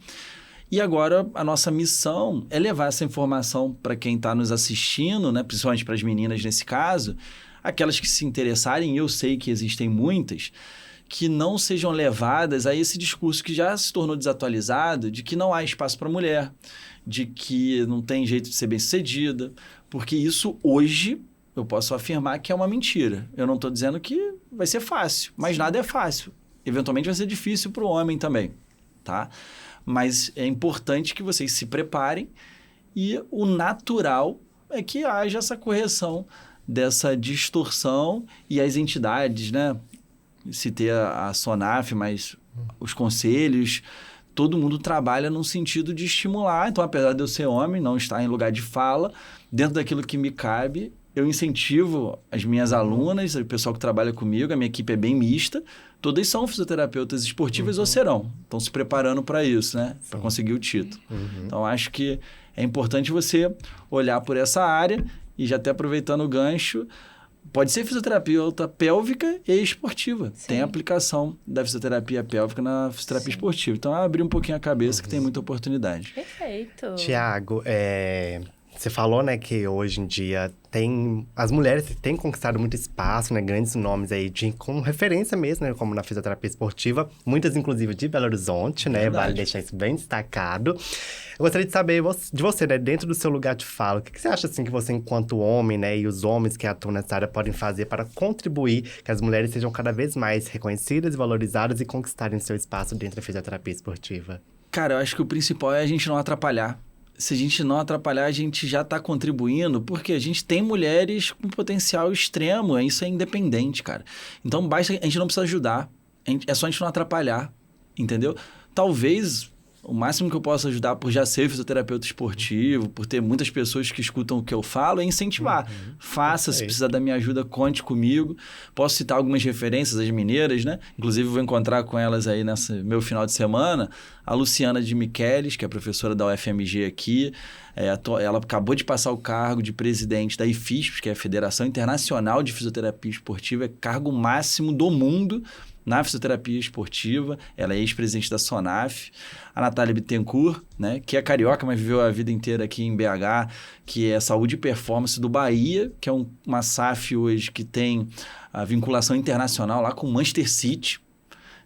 E agora a nossa missão é levar essa informação para quem está nos assistindo, né? Principalmente para as meninas nesse caso, aquelas que se interessarem, e eu sei que existem muitas, que não sejam levadas a esse discurso que já se tornou desatualizado, de que não há espaço para mulher, de que não tem jeito de ser bem-sucedida, porque isso hoje eu posso afirmar que é uma mentira. Eu não estou dizendo que vai ser fácil, mas nada é fácil. Eventualmente vai ser difícil para o homem também, tá? Mas é importante que vocês se preparem e o natural é que haja essa correção dessa distorção e as entidades, né? Citei a SONAF, mas os conselhos, todo mundo trabalha no sentido de estimular. Então, apesar de eu ser homem, não estar em lugar de fala, dentro daquilo que me cabe, eu incentivo as minhas alunas, o pessoal que trabalha comigo, a minha equipe é bem mista, todas são fisioterapeutas esportivas ou serão. Estão se preparando para isso, né? Para conseguir o título. Então, acho que é importante você olhar por essa área e já até aproveitando o gancho, pode ser fisioterapeuta pélvica e esportiva. Sim. Tem aplicação da fisioterapia pélvica na fisioterapia esportiva. Então, abrir um pouquinho a cabeça que tem muita oportunidade. Perfeito. Tiago, Você falou, né, que hoje em dia as mulheres têm conquistado muito espaço, né, grandes nomes aí como referência mesmo, né, como na fisioterapia esportiva, muitas inclusive de Belo Horizonte, né, Verdade. vale deixar isso bem destacado. Eu gostaria de saber de você, né, dentro do seu lugar de fala, o que você acha, assim, que você enquanto homem, né, e os homens que atuam nessa área podem fazer para contribuir que as mulheres sejam cada vez mais reconhecidas, valorizadas e conquistarem seu espaço dentro da fisioterapia esportiva? Cara, eu acho que o principal é a gente não atrapalhar. Se a gente não atrapalhar, a gente já está contribuindo, porque a gente tem mulheres com potencial extremo, isso é independente, cara. Então, basta, a gente não precisa ajudar, é só a gente não atrapalhar, entendeu? Talvez o máximo que eu possa ajudar, por já ser fisioterapeuta esportivo, por ter muitas pessoas que escutam o que eu falo, é incentivar. Faça, se precisar da minha ajuda, conte comigo. Posso citar algumas referências, as mineiras, né? Inclusive, vou encontrar com elas aí nesse meu final de semana. A Luciana de Michelis, que é professora da UFMG aqui. Ela acabou de passar o cargo de presidente da IFISP, que é a Federação Internacional de Fisioterapia Esportiva, é cargo máximo do mundo na fisioterapia esportiva. Ela é ex-presidente da SONAF. A Natália Bittencourt, né, que é carioca, mas viveu a vida inteira aqui em BH, que é Saúde e Performance do Bahia, que é uma SAF hoje que tem a vinculação internacional lá com o Manchester City.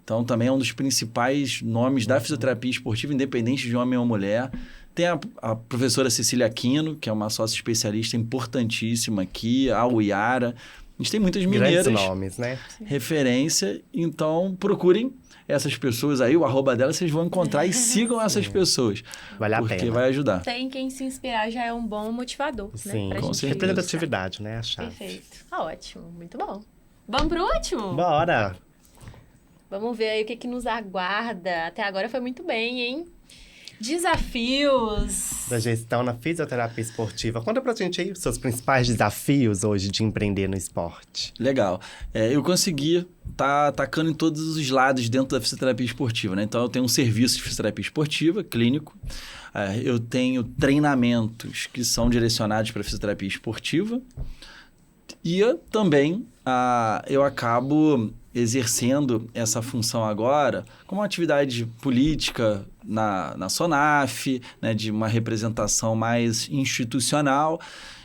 Então, também é um dos principais nomes da fisioterapia esportiva, independente de homem ou mulher. Tem a professora Cecília Aquino, que é uma sócia especialista importantíssima aqui, a Uiara. A gente tem muitas mineiras. Grandes nomes, né? Referência. Então, procurem essas pessoas aí, o arroba delas, vocês vão encontrar e sigam essas pessoas. Vale a pena. Porque vai ajudar. Tem quem se inspirar, já é um bom motivador, Sim, né? com certeza. Representatividade, né? A chave. Perfeito. Ótimo, muito bom. Vamos pro último? Bora! Vamos ver aí o que nos aguarda. Até agora foi muito bem, hein? Desafios. Da gestão na fisioterapia esportiva. Conta pra gente aí os seus principais desafios hoje de empreender no esporte. Legal. Eu consegui estar atacando em todos os lados dentro da fisioterapia esportiva, né? Então, eu tenho um serviço de fisioterapia esportiva, clínico. Eu tenho treinamentos que são direcionados para fisioterapia esportiva. E também eu acabo exercendo essa função agora como uma atividade política na SONAF, né, de uma representação mais institucional.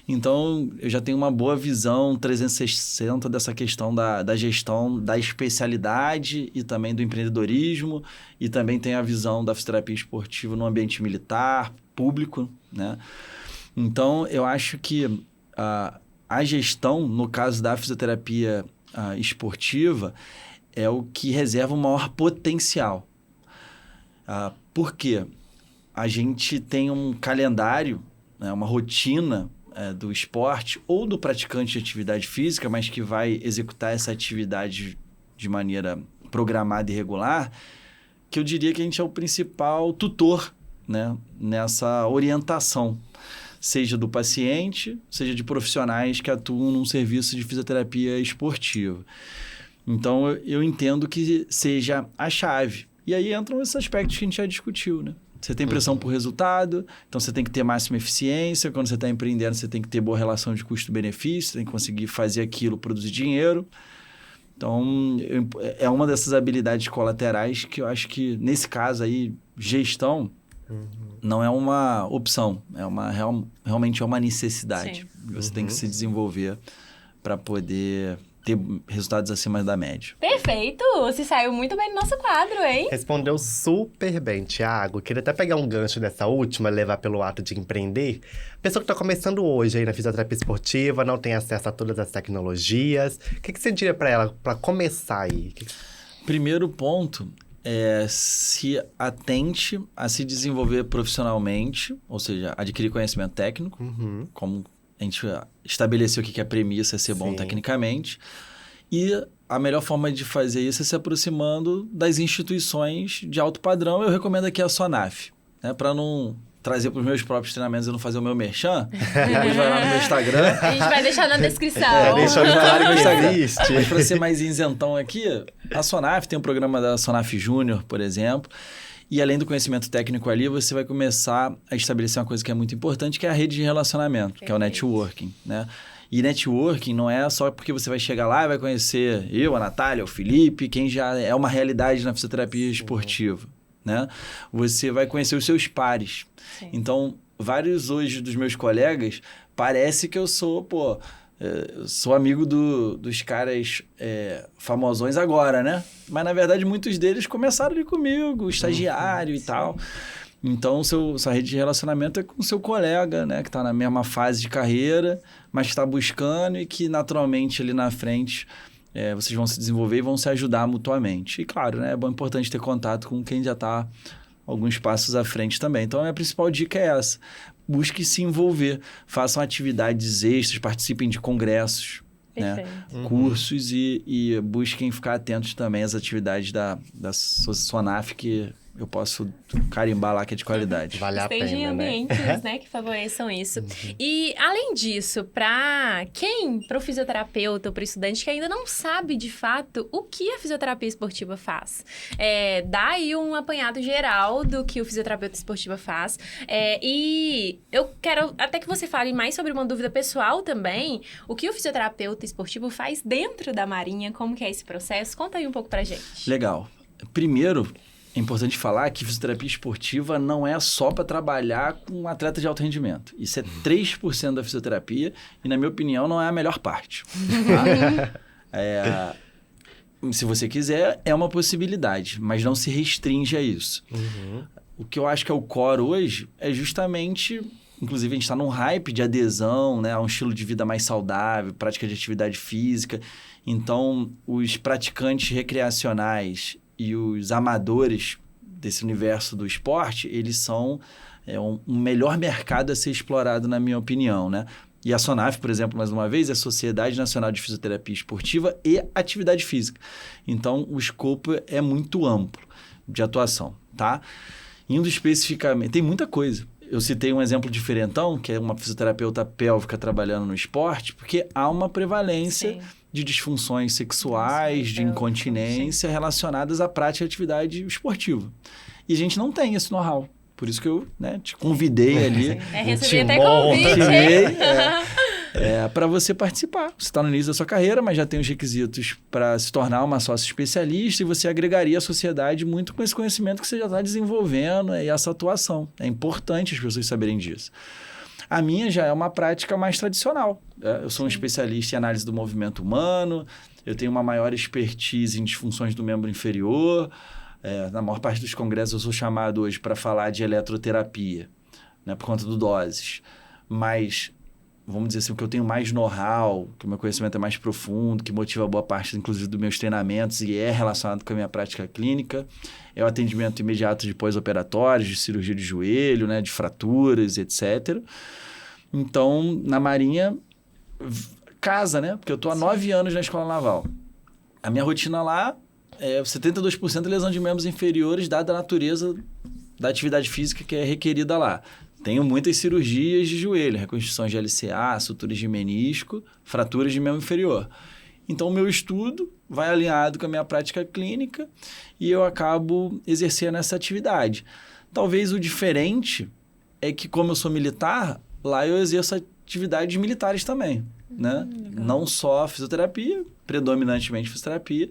Então, eu já tenho uma boa visão 360 dessa questão da gestão da especialidade e também do empreendedorismo, e também tenho a visão da fisioterapia esportiva no ambiente militar, público, né? Então, eu acho que a gestão, no caso da fisioterapia esportiva, é o que reserva o maior potencial. Por quê? A gente tem um calendário, né, uma rotina do esporte ou do praticante de atividade física, mas que vai executar essa atividade de maneira programada e regular, que eu diria que a gente é o principal tutor, né, nessa orientação, seja do paciente, seja de profissionais que atuam num serviço de fisioterapia esportiva. Então, eu entendo que seja a chave. E aí entram esses aspectos que a gente já discutiu, né? Você tem pressão por resultado, então você tem que ter máxima eficiência. Quando você está empreendendo, você tem que ter boa relação de custo-benefício, tem que conseguir fazer aquilo, produzir dinheiro. Então, é uma dessas habilidades colaterais que eu acho que, nesse caso aí, gestão não é uma opção, realmente é uma necessidade. Sim. Você tem que se desenvolver para poder ter resultados acima da média. Perfeito! Você saiu muito bem no nosso quadro, hein? Respondeu super bem, Thiago. Queria até pegar um gancho dessa última, levar pelo ato de empreender. Pessoa que está começando hoje aí na fisioterapia esportiva, não tem acesso a todas as tecnologias. O que você diria para ela para começar aí? Primeiro ponto é se atente a se desenvolver profissionalmente, ou seja, adquirir conhecimento técnico, como a gente estabeleceu aqui que a premissa é ser bom tecnicamente. E a melhor forma de fazer isso é se aproximando das instituições de alto padrão. Eu recomendo aqui a SONAF, né? Para não trazer para os meus próprios treinamentos e não fazer o meu merchan. Depois vai lá no meu Instagram. A gente vai deixar na descrição. Deixando claro que existe. Mas para ser mais isentão aqui, a SONAF tem um programa da SONAF Júnior, por exemplo. E além do conhecimento técnico ali, você vai começar a estabelecer uma coisa que é muito importante, que é a rede de relacionamento, que é o networking, né? E networking não é só porque você vai chegar lá e vai conhecer eu, a Natália, o Felipe, quem já é uma realidade na fisioterapia esportiva, né? Você vai conhecer os seus pares. Sim. Então, vários hoje dos meus colegas, parece que eu sou, eu sou amigo dos caras famosões agora, né? Mas, na verdade, muitos deles começaram ali comigo, estagiário e tal. Então, sua rede de relacionamento é com o seu colega, né? Que está na mesma fase de carreira, mas que está buscando e que, naturalmente, ali na frente, vocês vão se desenvolver e vão se ajudar mutuamente. E, claro, né? É importante ter contato com quem já está alguns passos à frente também. Então, a minha principal dica é essa. Busque se envolver, façam atividades extras, participem de congressos, né? Cursos e busquem ficar atentos também às atividades da SONAF, que eu posso carimbar lá que é de qualidade. Vale a pena, Estejam em né? ambientes, né, que favoreçam isso. E, além disso, para o fisioterapeuta ou para o estudante que ainda não sabe, de fato, o que a fisioterapia esportiva faz, dá aí um apanhado geral do que o fisioterapeuta esportiva faz. E eu quero até que você fale mais sobre uma dúvida pessoal também, o que o fisioterapeuta esportivo faz dentro da Marinha, como que é esse processo? Conta aí um pouco pra gente. Legal. Primeiro, é importante falar que fisioterapia esportiva não é só para trabalhar com atleta de alto rendimento. Isso é 3% da fisioterapia e, na minha opinião, não é a melhor parte. Tá? Se você quiser, é uma possibilidade, mas não se restringe a isso. O que eu acho que é o core hoje é justamente... Inclusive, a gente está num hype de adesão, né, a um estilo de vida mais saudável, prática de atividade física. Então, os praticantes recreacionais e os amadores desse universo do esporte, eles são um melhor mercado a ser explorado, na minha opinião, né? E a SONAF, por exemplo, mais uma vez, é a Sociedade Nacional de Fisioterapia Esportiva e Atividade Física. Então, o escopo é muito amplo de atuação, tá? Indo especificamente... Tem muita coisa. Eu citei um exemplo diferentão, que é uma fisioterapeuta pélvica trabalhando no esporte, porque há uma prevalência... Sim. De disfunções sexuais, de incontinência relacionadas à prática de atividade esportiva. E a gente não tem esse know-how. Por isso que eu, né, te convidei ali. Recebi até convite, para você participar. Você está no início da sua carreira, mas já tem os requisitos para se tornar uma sócia especialista e você agregaria à sociedade muito com esse conhecimento que você já está desenvolvendo e essa atuação. É importante as pessoas saberem disso. A minha já é uma prática mais tradicional. Eu sou um especialista em análise do movimento humano, eu tenho uma maior expertise em disfunções do membro inferior. Na maior parte dos congressos eu sou chamado hoje para falar de eletroterapia, né, por conta do doses. Mas, vamos dizer assim, o que eu tenho mais know-how, que o meu conhecimento é mais profundo, que motiva boa parte, inclusive, dos meus treinamentos e é relacionado com a minha prática clínica, é o atendimento imediato de pós-operatórios, de cirurgia de joelho, né, de fraturas, etc. Então, na Marinha, casa, né? Porque eu estou há 9 anos na Escola Naval. A minha rotina lá é 72% de lesão de membros inferiores, dada a natureza da atividade física que é requerida lá. Tenho muitas cirurgias de joelho, reconstruções de LCA, suturas de menisco, fraturas de membro inferior. Então, o meu estudo vai alinhado com a minha prática clínica e eu acabo exercendo essa atividade. Talvez o diferente é que, como eu sou militar, lá eu exerço atividades militares também, né? Não só fisioterapia, predominantemente fisioterapia,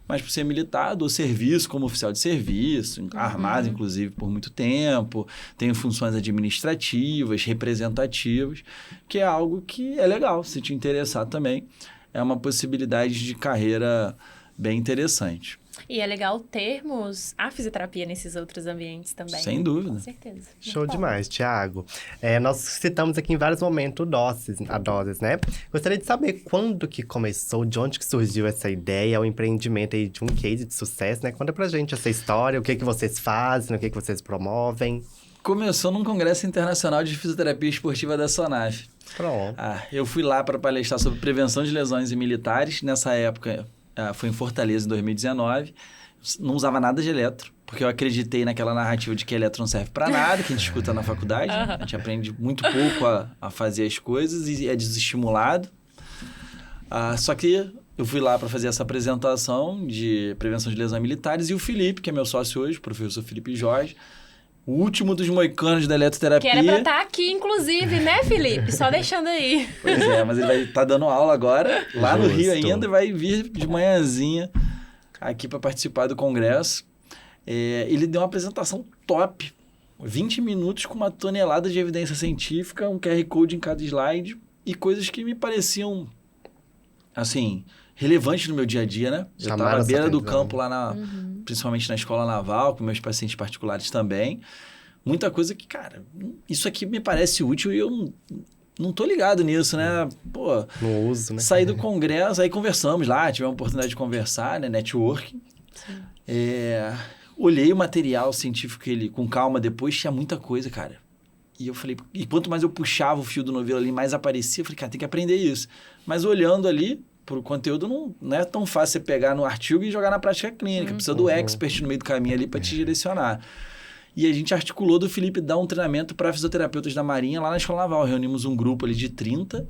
mas por ser militar, dou serviço como oficial de serviço, armado, inclusive, por muito tempo. Tenho funções administrativas, representativas, que é algo que é legal, se te interessar também. É uma possibilidade de carreira bem interessante. E é legal termos a fisioterapia nesses outros ambientes também. Sem dúvida. Com certeza. Show demais, Thiago. Nós citamos aqui em vários momentos a doses, né? Gostaria de saber quando que começou, de onde que surgiu essa ideia, o empreendimento aí de um case de sucesso, né? Conta pra gente essa história, o que que vocês fazem, o que que vocês promovem. Começou num congresso internacional de fisioterapia esportiva da SONAF. Pronto. Eu fui lá para palestrar sobre prevenção de lesões em militares. Nessa época, foi em Fortaleza, em 2019. Não usava nada de eletro, porque eu acreditei naquela narrativa de que eletro não serve para nada, que a gente escuta na faculdade. A gente aprende muito pouco a fazer as coisas e é desestimulado. Só que eu fui lá para fazer essa apresentação de prevenção de lesões militares e o Felipe, que é meu sócio hoje, o professor Felipe Jorge, o último dos moicanos da eletroterapia. Que era pra estar aqui, inclusive, né, Felipe? Só deixando aí. Pois é, mas ele vai estar dando aula agora, lá no Rio ainda, e vai vir de manhãzinha aqui para participar do congresso. Ele deu uma apresentação top. 20 minutos com uma tonelada de evidência científica, um QR Code em cada slide e coisas que me pareciam, assim, relevantes no meu dia a dia, né? Eu estava à beira do campo lá, principalmente na escola naval, com meus pacientes particulares também. Muita coisa que, cara, isso aqui me parece útil e eu não tô ligado nisso, né? Pô, No uso, né? Saí do congresso, aí conversamos lá, tivemos a oportunidade de conversar, né? Networking. Olhei o material científico com calma depois, tinha muita coisa, cara. E eu falei, e quanto mais eu puxava o fio do novelo ali, mais aparecia. Eu falei, cara, tem que aprender isso. Mas olhando ali pro conteúdo, não é tão fácil você pegar no artigo e jogar na prática clínica. Precisa do expert no meio do caminho ali para te direcionar. E a gente articulou do Felipe dar um treinamento para fisioterapeutas da Marinha lá na Escola Naval. Reunimos um grupo ali de 30,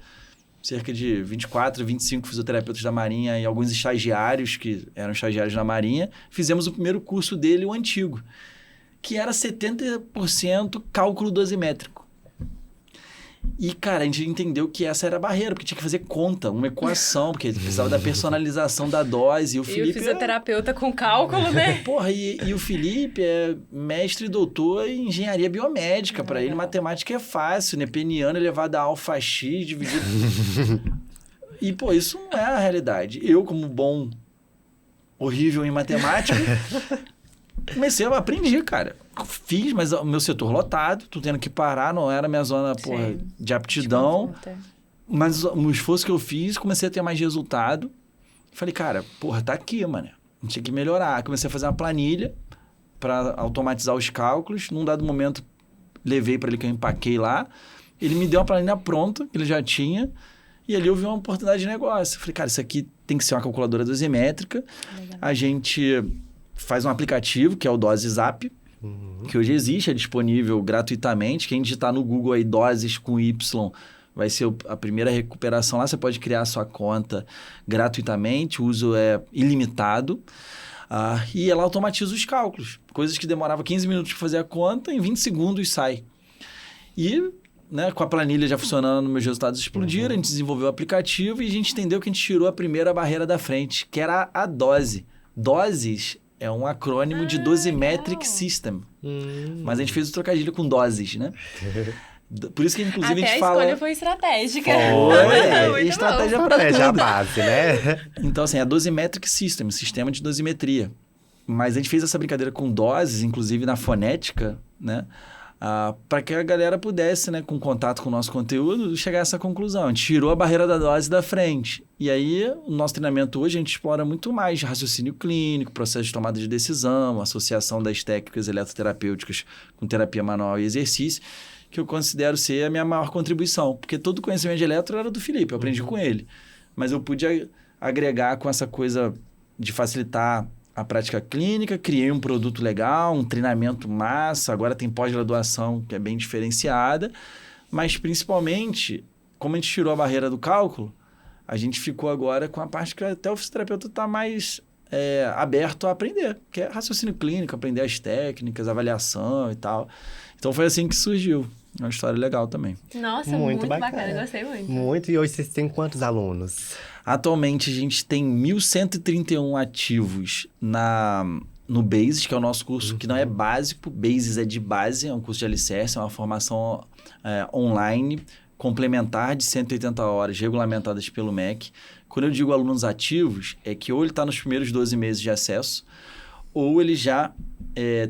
cerca de 24, 25 fisioterapeutas da Marinha e alguns estagiários que eram estagiários da Marinha. Fizemos o primeiro curso dele, o antigo, que era 70% cálculo dosimétrico. E, cara, a gente entendeu que essa era a barreira, porque tinha que fazer conta, uma equação, porque precisava da personalização da dose. E o Felipe... E o fisioterapeuta com cálculo, né? Porra, e o Felipe é mestre e doutor em engenharia biomédica. Para ele, matemática é fácil, nepeniano elevado a alfa x dividido... E, pô, isso não é a realidade. Eu, como bom, horrível em matemática... Aprendi, cara. Fiz, mas o meu setor lotado, tô tendo que parar, não era a minha zona, porra, de aptidão. Mas o esforço que eu fiz, comecei a ter mais resultado. Falei, cara, porra, tá aqui, mano. A gente tinha que melhorar. Comecei a fazer uma planilha para automatizar os cálculos. Num dado momento, levei para ele que eu empaquei lá. Ele me deu uma planilha pronta, que ele já tinha. E ali eu vi uma oportunidade de negócio. Falei, cara, isso aqui tem que ser uma calculadora dosimétrica. Legal. A gente faz um aplicativo, que é o Dose Zap, que hoje existe, é disponível gratuitamente. Quem digitar no Google aí, doses com Y, vai ser a primeira recuperação lá. Você pode criar a sua conta gratuitamente, o uso é ilimitado. E ela automatiza os cálculos. Coisas que demoravam 15 minutos para fazer a conta, em 20 segundos sai. E, né, com a planilha já funcionando, meus resultados explodiram, a gente desenvolveu o aplicativo e a gente entendeu que a gente tirou a primeira barreira da frente, que era a dose. Doses é um acrônimo de Dosimetric System. Mas a gente fez o trocadilho com doses, né? Por isso que, inclusive, até a gente fala... a escolha foi estratégica. Foi, estratégia para tudo. Estratégia base, né? Então, assim, é Dosimetric System, sistema de dosimetria. Mas a gente fez essa brincadeira com doses, inclusive na fonética, né? Para que a galera pudesse, né, com contato com o nosso conteúdo, chegar a essa conclusão. A gente tirou a barreira da dose da frente. E aí, o nosso treinamento hoje, a gente explora muito mais raciocínio clínico, processo de tomada de decisão, associação das técnicas eletroterapêuticas com terapia manual e exercício, que eu considero ser a minha maior contribuição. Porque todo o conhecimento de eletro era do Felipe, eu aprendi com ele. Mas eu pude agregar com essa coisa de facilitar a prática clínica, criei um produto legal, um treinamento massa, agora tem pós-graduação que é bem diferenciada, mas principalmente, como a gente tirou a barreira do cálculo, a gente ficou agora com a parte que até o fisioterapeuta está mais aberto a aprender, que é raciocínio clínico, aprender as técnicas, avaliação e tal. Então foi assim que surgiu. É uma história legal também. Nossa, muito bacana, gostei muito. Muito, e hoje vocês têm quantos alunos? Atualmente a gente tem 1.131 ativos no BASIS, que é o nosso curso que não é básico. BASIS é de base, é um curso de alicerce, é uma formação online, complementar de 180 horas, regulamentadas pelo MEC. Quando eu digo alunos ativos, é que ou ele está nos primeiros 12 meses de acesso, ou ele já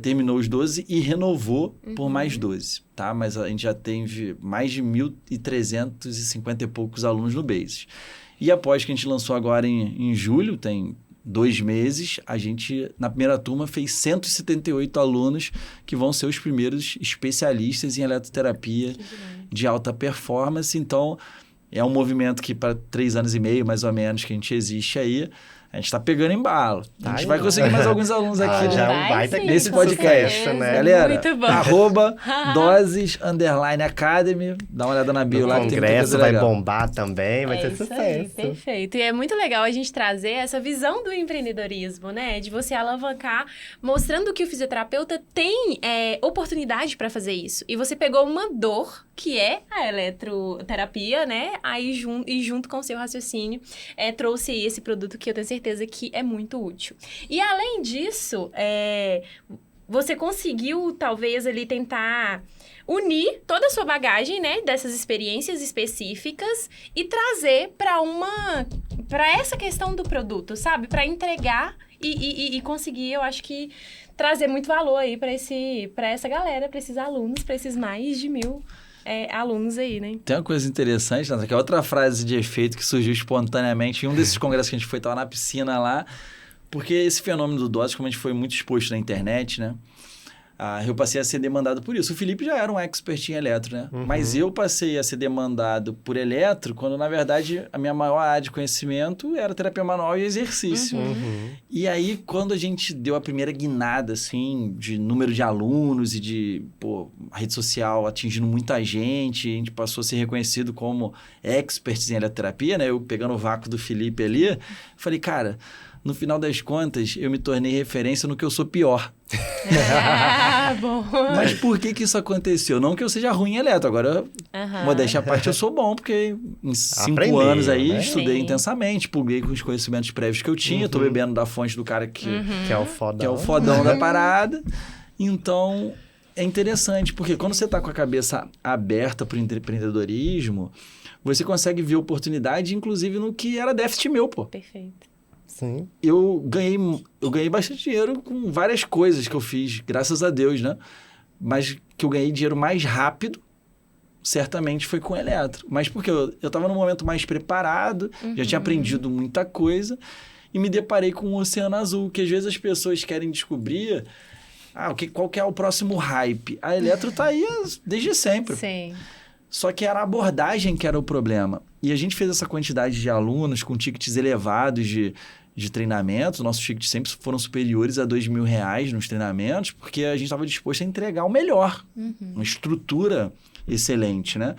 terminou os 12 e renovou por mais 12, tá? Mas a gente já teve mais de 1.350 e poucos alunos no BASIS. E após que a gente lançou agora em julho, tem 2 meses, a gente, na primeira turma, fez 178 alunos que vão ser os primeiros especialistas em eletroterapia de alta performance. Então, é um movimento que para 3 anos e meio, mais ou menos, que a gente existe aí, a gente está pegando embalo. A gente vai conseguir mais alguns alunos aqui nesse podcast, né? Galera, @doses_academy. Dá uma olhada na bio lá que tem muita coisa legal. Vai bombar também, vai ter sucesso. Aí, perfeito. E é muito legal a gente trazer essa visão do empreendedorismo, né? De você alavancar, mostrando que o fisioterapeuta tem oportunidade para fazer isso. E você pegou uma dor, que é a eletroterapia, né? Aí, junto com o seu raciocínio, trouxe esse produto que eu tenho certeza que é muito útil. E além disso, você conseguiu, talvez, ali tentar unir toda a sua bagagem, né, dessas experiências específicas e trazer para essa questão do produto, sabe? Para entregar e conseguir, eu acho que, trazer muito valor aí para essa galera, para esses alunos, para esses mais de 1.000 alunos aí, né? Tem uma coisa interessante, Nata, que é outra frase de efeito que surgiu espontaneamente em um desses congressos que a gente foi, tava na piscina lá, porque esse fenômeno do dose, como a gente foi muito exposto na internet, né? Eu passei a ser demandado por isso. O Felipe já era um expert em eletro, né? Mas eu passei a ser demandado por eletro quando, na verdade, a minha maior área de conhecimento era terapia manual e exercício. E aí, quando a gente deu a primeira guinada, assim, de número de alunos e de, a rede social atingindo muita gente, a gente passou a ser reconhecido como experts em eletroterapia, né? Eu pegando o vácuo do Felipe ali, falei, cara, no final das contas, eu me tornei referência no que eu sou pior. Bom. Mas por que isso aconteceu? Não que eu seja ruim em eletro. Agora, modéstia à parte, eu sou bom, porque em 5 anos aí, estudei intensamente, pluguei com os conhecimentos prévios que eu tinha, tô bebendo da fonte do cara que é o fodão. Que é o fodão da parada. Então, é interessante, porque quando você tá com a cabeça aberta pro empreendedorismo, você consegue ver oportunidade, inclusive no que era déficit meu, pô. Perfeito. Sim. Eu ganhei bastante dinheiro com várias coisas que eu fiz, graças a Deus, né? Mas que eu ganhei dinheiro mais rápido, certamente foi com eletro. Mas porque eu estava num momento mais preparado, já tinha aprendido muita coisa e me deparei com um oceano azul, que às vezes as pessoas querem descobrir qual que é o próximo hype. A eletro tá aí desde sempre. Sim. Só que era a abordagem que era o problema. E a gente fez essa quantidade de alunos com tickets elevados de treinamentos. Nossos tickets sempre foram superiores a R$2.000 nos treinamentos, porque a gente estava disposto a entregar o melhor. Uma estrutura excelente, né?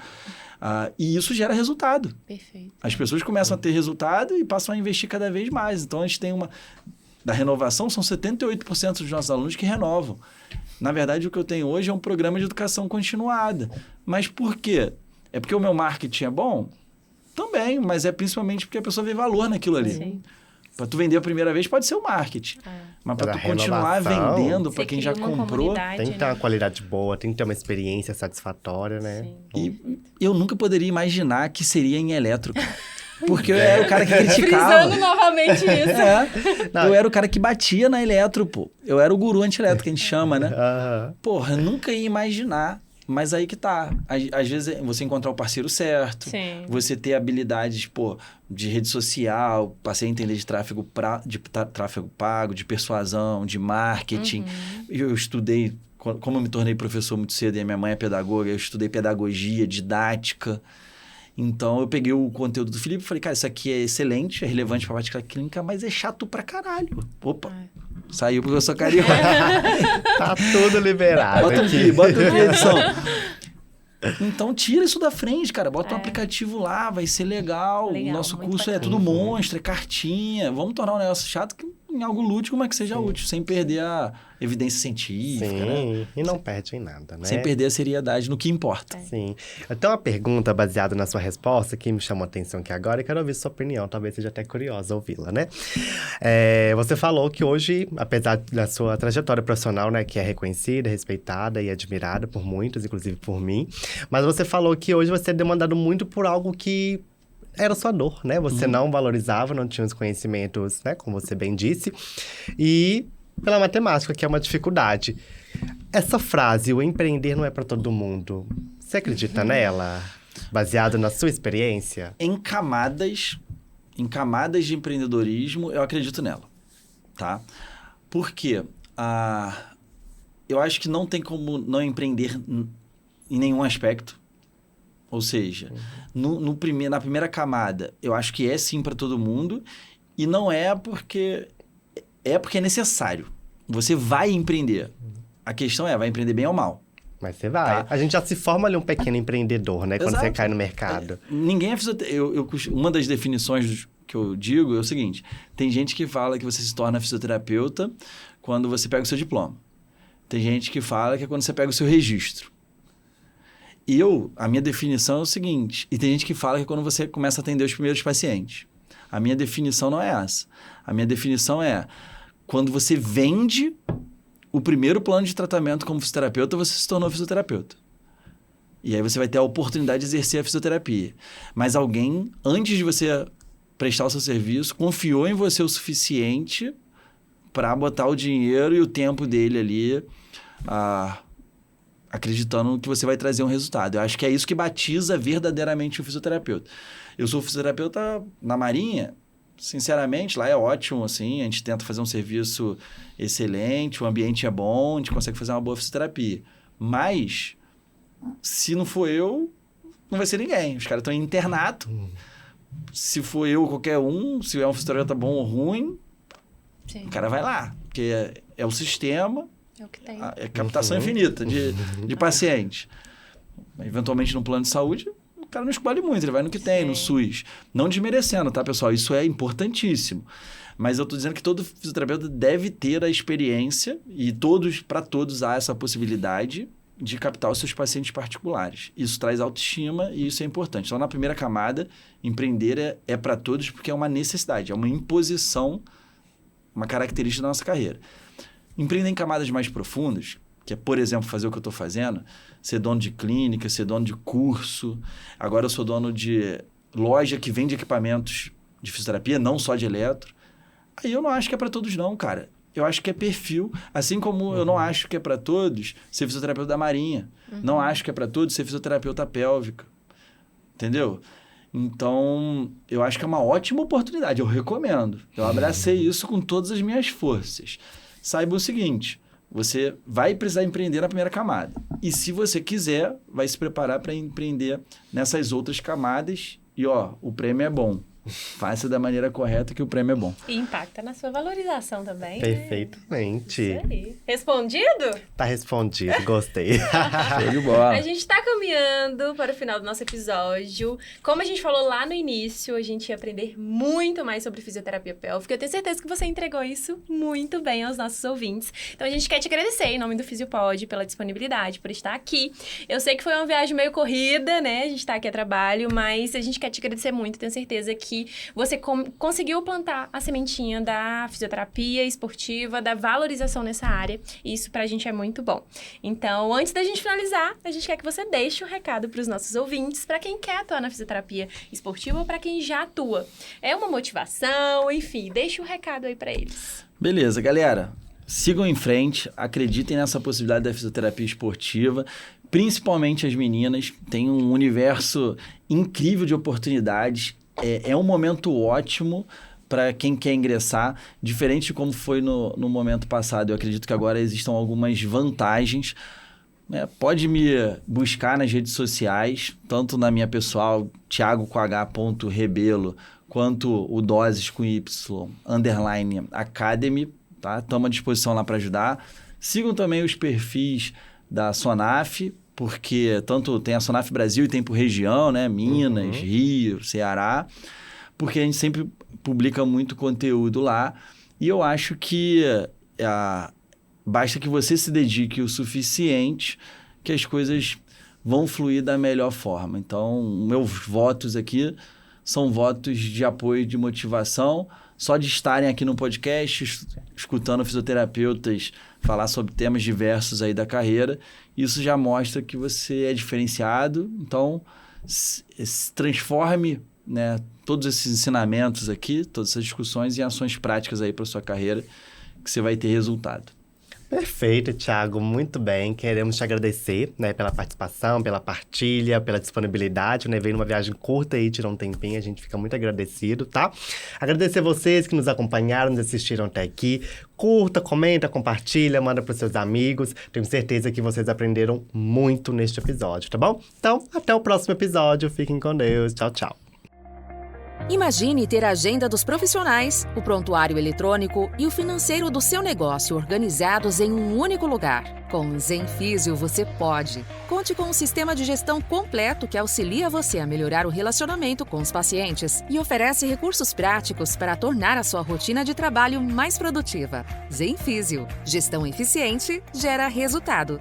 E isso gera resultado. Perfeito. As pessoas começam a ter resultado e passam a investir cada vez mais. Então, a gente tem da renovação, são 78% dos nossos alunos que renovam. Na verdade, o que eu tenho hoje é um programa de educação continuada. Mas por quê? É porque o meu marketing é bom? Também, mas é principalmente porque a pessoa vê valor naquilo ali. Sim. Para tu vender a primeira vez pode ser o marketing. Mas para tu continuar vendendo para quem já comprou... Tem que ter uma qualidade boa, tem que ter uma experiência satisfatória, né? Sim. E eu nunca poderia imaginar que seria em eletro. Porque eu era o cara que criticava. Frisando novamente isso. Eu era o cara que batia na eletro, pô. Eu era o guru anti-eletro, que a gente chama, né? Porra, eu nunca ia imaginar. Mas aí que tá. Às vezes, você encontrar o parceiro certo. Sim. Você ter habilidades, de rede social. Passei a entender de tráfego pago, de persuasão, de marketing. Eu estudei... Como eu me tornei professor muito cedo e a minha mãe é pedagoga, eu estudei pedagogia, didática. Então, eu peguei o conteúdo do Felipe e falei, cara, isso aqui é excelente, é relevante para a prática clínica, mas é chato pra caralho. Opa, saiu porque eu sou carioca. Tá tudo liberado Bota aqui, edição. Então, tira isso da frente, cara. Bota um aplicativo lá, vai ser legal. O nosso curso é tudo monstro, é cartinha. Vamos tornar um negócio chato em algo lúdico, mas que seja útil, sem perder a evidência científica, né? E não perde em nada, né? Sem perder a seriedade no que importa. Sim. Então, uma pergunta baseada na sua resposta, que me chamou a atenção aqui agora, e quero ouvir sua opinião, talvez seja até curiosa ouvi-la, né? Você falou que hoje, apesar da sua trajetória profissional, né, que é reconhecida, respeitada e admirada por muitos, inclusive por mim, mas você falou que hoje você é demandado muito por algo que era sua dor, né? Você não valorizava, não tinha os conhecimentos, né? Como você bem disse. E pela matemática, que é uma dificuldade. Essa frase, o empreender não é para todo mundo, você acredita nela? Baseado na sua experiência? Em camadas de empreendedorismo, eu acredito nela, tá? Por quê? Eu acho que não tem como não empreender em nenhum aspecto. Ou seja, na primeira camada, eu acho que é sim para todo mundo. E não é porque... É porque é necessário. Você vai empreender. A questão vai empreender bem ou mal. Mas você vai. Tá? A gente já se forma ali um pequeno empreendedor, né? Exato. Quando você cai no mercado. Ninguém é fisioterapeuta. Uma das definições que eu digo é o seguinte. Tem gente que fala que você se torna fisioterapeuta quando você pega o seu diploma. Tem gente que fala que é quando você pega o seu registro. A minha definição é o seguinte, e tem gente que fala que é quando você começa a atender os primeiros pacientes. A minha definição não é essa. A minha definição é quando você vende o primeiro plano de tratamento como fisioterapeuta, você se tornou fisioterapeuta. E aí você vai ter a oportunidade de exercer a fisioterapia. Mas alguém, antes de você prestar o seu serviço, confiou em você o suficiente para botar o dinheiro e o tempo dele ali, acreditando que você vai trazer um resultado. Eu acho que é isso que batiza verdadeiramente o fisioterapeuta. Eu sou fisioterapeuta na Marinha, sinceramente, lá é ótimo, assim, a gente tenta fazer um serviço excelente, o ambiente é bom, a gente consegue fazer uma boa fisioterapia. Mas, se não for eu, não vai ser ninguém. Os caras estão em internato. Se for eu, qualquer um, se é um fisioterapeuta bom ou ruim, Sim. o cara vai lá. Porque é o sistema, É o que tem. é captação infinita de pacientes. Eventualmente, no plano de saúde, o cara não escolhe muito, ele vai no que tem, no SUS. Não desmerecendo, tá, pessoal? Isso é importantíssimo. Mas eu tô dizendo que todo fisioterapeuta deve ter a experiência, e para todos há essa possibilidade de captar os seus pacientes particulares. Isso traz autoestima e isso é importante. Então, na primeira camada, empreender é para todos porque é uma necessidade, é uma imposição, uma característica da nossa carreira. Empreender em camadas mais profundas, que é, por exemplo, fazer o que eu estou fazendo, ser dono de clínica, ser dono de curso. Agora eu sou dono de loja que vende equipamentos de fisioterapia, não só de eletro. Aí eu não acho que é para todos não, cara. Eu acho que é perfil. Assim como eu não acho que é para todos ser fisioterapeuta da Marinha. Não acho que é para todos ser fisioterapeuta pélvica. Entendeu? Então, eu acho que é uma ótima oportunidade. Eu recomendo. Eu abracei isso com todas as minhas forças. Saiba o seguinte, você vai precisar empreender na primeira camada. E se você quiser, vai se preparar para empreender nessas outras camadas. E, o prêmio é bom. Faça da maneira correta que o prêmio é bom. E impacta na sua valorização também. Perfeitamente. Isso aí. Respondido? Tá respondido, gostei. Show de bola. A gente tá caminhando para o final do nosso episódio. Como a gente falou lá no início, a gente ia aprender muito mais sobre fisioterapia pélvica. Eu tenho certeza que você entregou isso muito bem aos nossos ouvintes. Então, a gente quer te agradecer em nome do Fisiopod pela disponibilidade, por estar aqui. Eu sei que foi uma viagem meio corrida, né? A gente tá aqui a trabalho, mas a gente quer te agradecer muito. Tenho certeza que você conseguiu plantar a sementinha da fisioterapia esportiva, da valorização nessa área. E isso pra gente é muito bom. Então, antes da gente finalizar, a gente quer que você deixe um recado pros nossos ouvintes, pra quem quer atuar na fisioterapia esportiva ou pra quem já atua. É uma motivação, enfim, deixa um recado aí pra eles. Beleza, galera. Sigam em frente, acreditem nessa possibilidade da fisioterapia esportiva, principalmente as meninas. Tem um universo incrível de oportunidades. É um momento ótimo para quem quer ingressar, diferente de como foi no momento passado. Eu acredito que agora existam algumas vantagens. Pode me buscar nas redes sociais, tanto na minha pessoal, thiago_rebelo, quanto o Doses com Y, _academy, tá? Estamos à disposição lá para ajudar. Sigam também os perfis da Sonaf, porque tanto tem a Sonaf Brasil e tem por região, né? Minas, Rio, Ceará, porque a gente sempre publica muito conteúdo lá e eu acho que basta que você se dedique o suficiente que as coisas vão fluir da melhor forma. Então, meus votos aqui são votos de apoio e de motivação. Só de estarem aqui no podcast, escutando fisioterapeutas falar sobre temas diversos aí da carreira, isso já mostra que você é diferenciado. Então, se transforme, né, todos esses ensinamentos aqui, todas essas discussões em ações práticas aí para sua carreira, que você vai ter resultado. Perfeito, Thiago. Muito bem. Queremos te agradecer, né, pela participação, pela partilha, pela disponibilidade, né? Veio numa viagem curta e tirou um tempinho. A gente fica muito agradecido, tá? Agradecer vocês que nos acompanharam, nos assistiram até aqui. Curta, comenta, compartilha, manda para os seus amigos. Tenho certeza que vocês aprenderam muito neste episódio, tá bom? Então, até o próximo episódio. Fiquem com Deus. Tchau, tchau. Imagine ter a agenda dos profissionais, o prontuário eletrônico e o financeiro do seu negócio organizados em um único lugar. Com o Zenfisio você pode. Conte com um sistema de gestão completo que auxilia você a melhorar o relacionamento com os pacientes e oferece recursos práticos para tornar a sua rotina de trabalho mais produtiva. Zenfisio. Gestão eficiente gera resultado.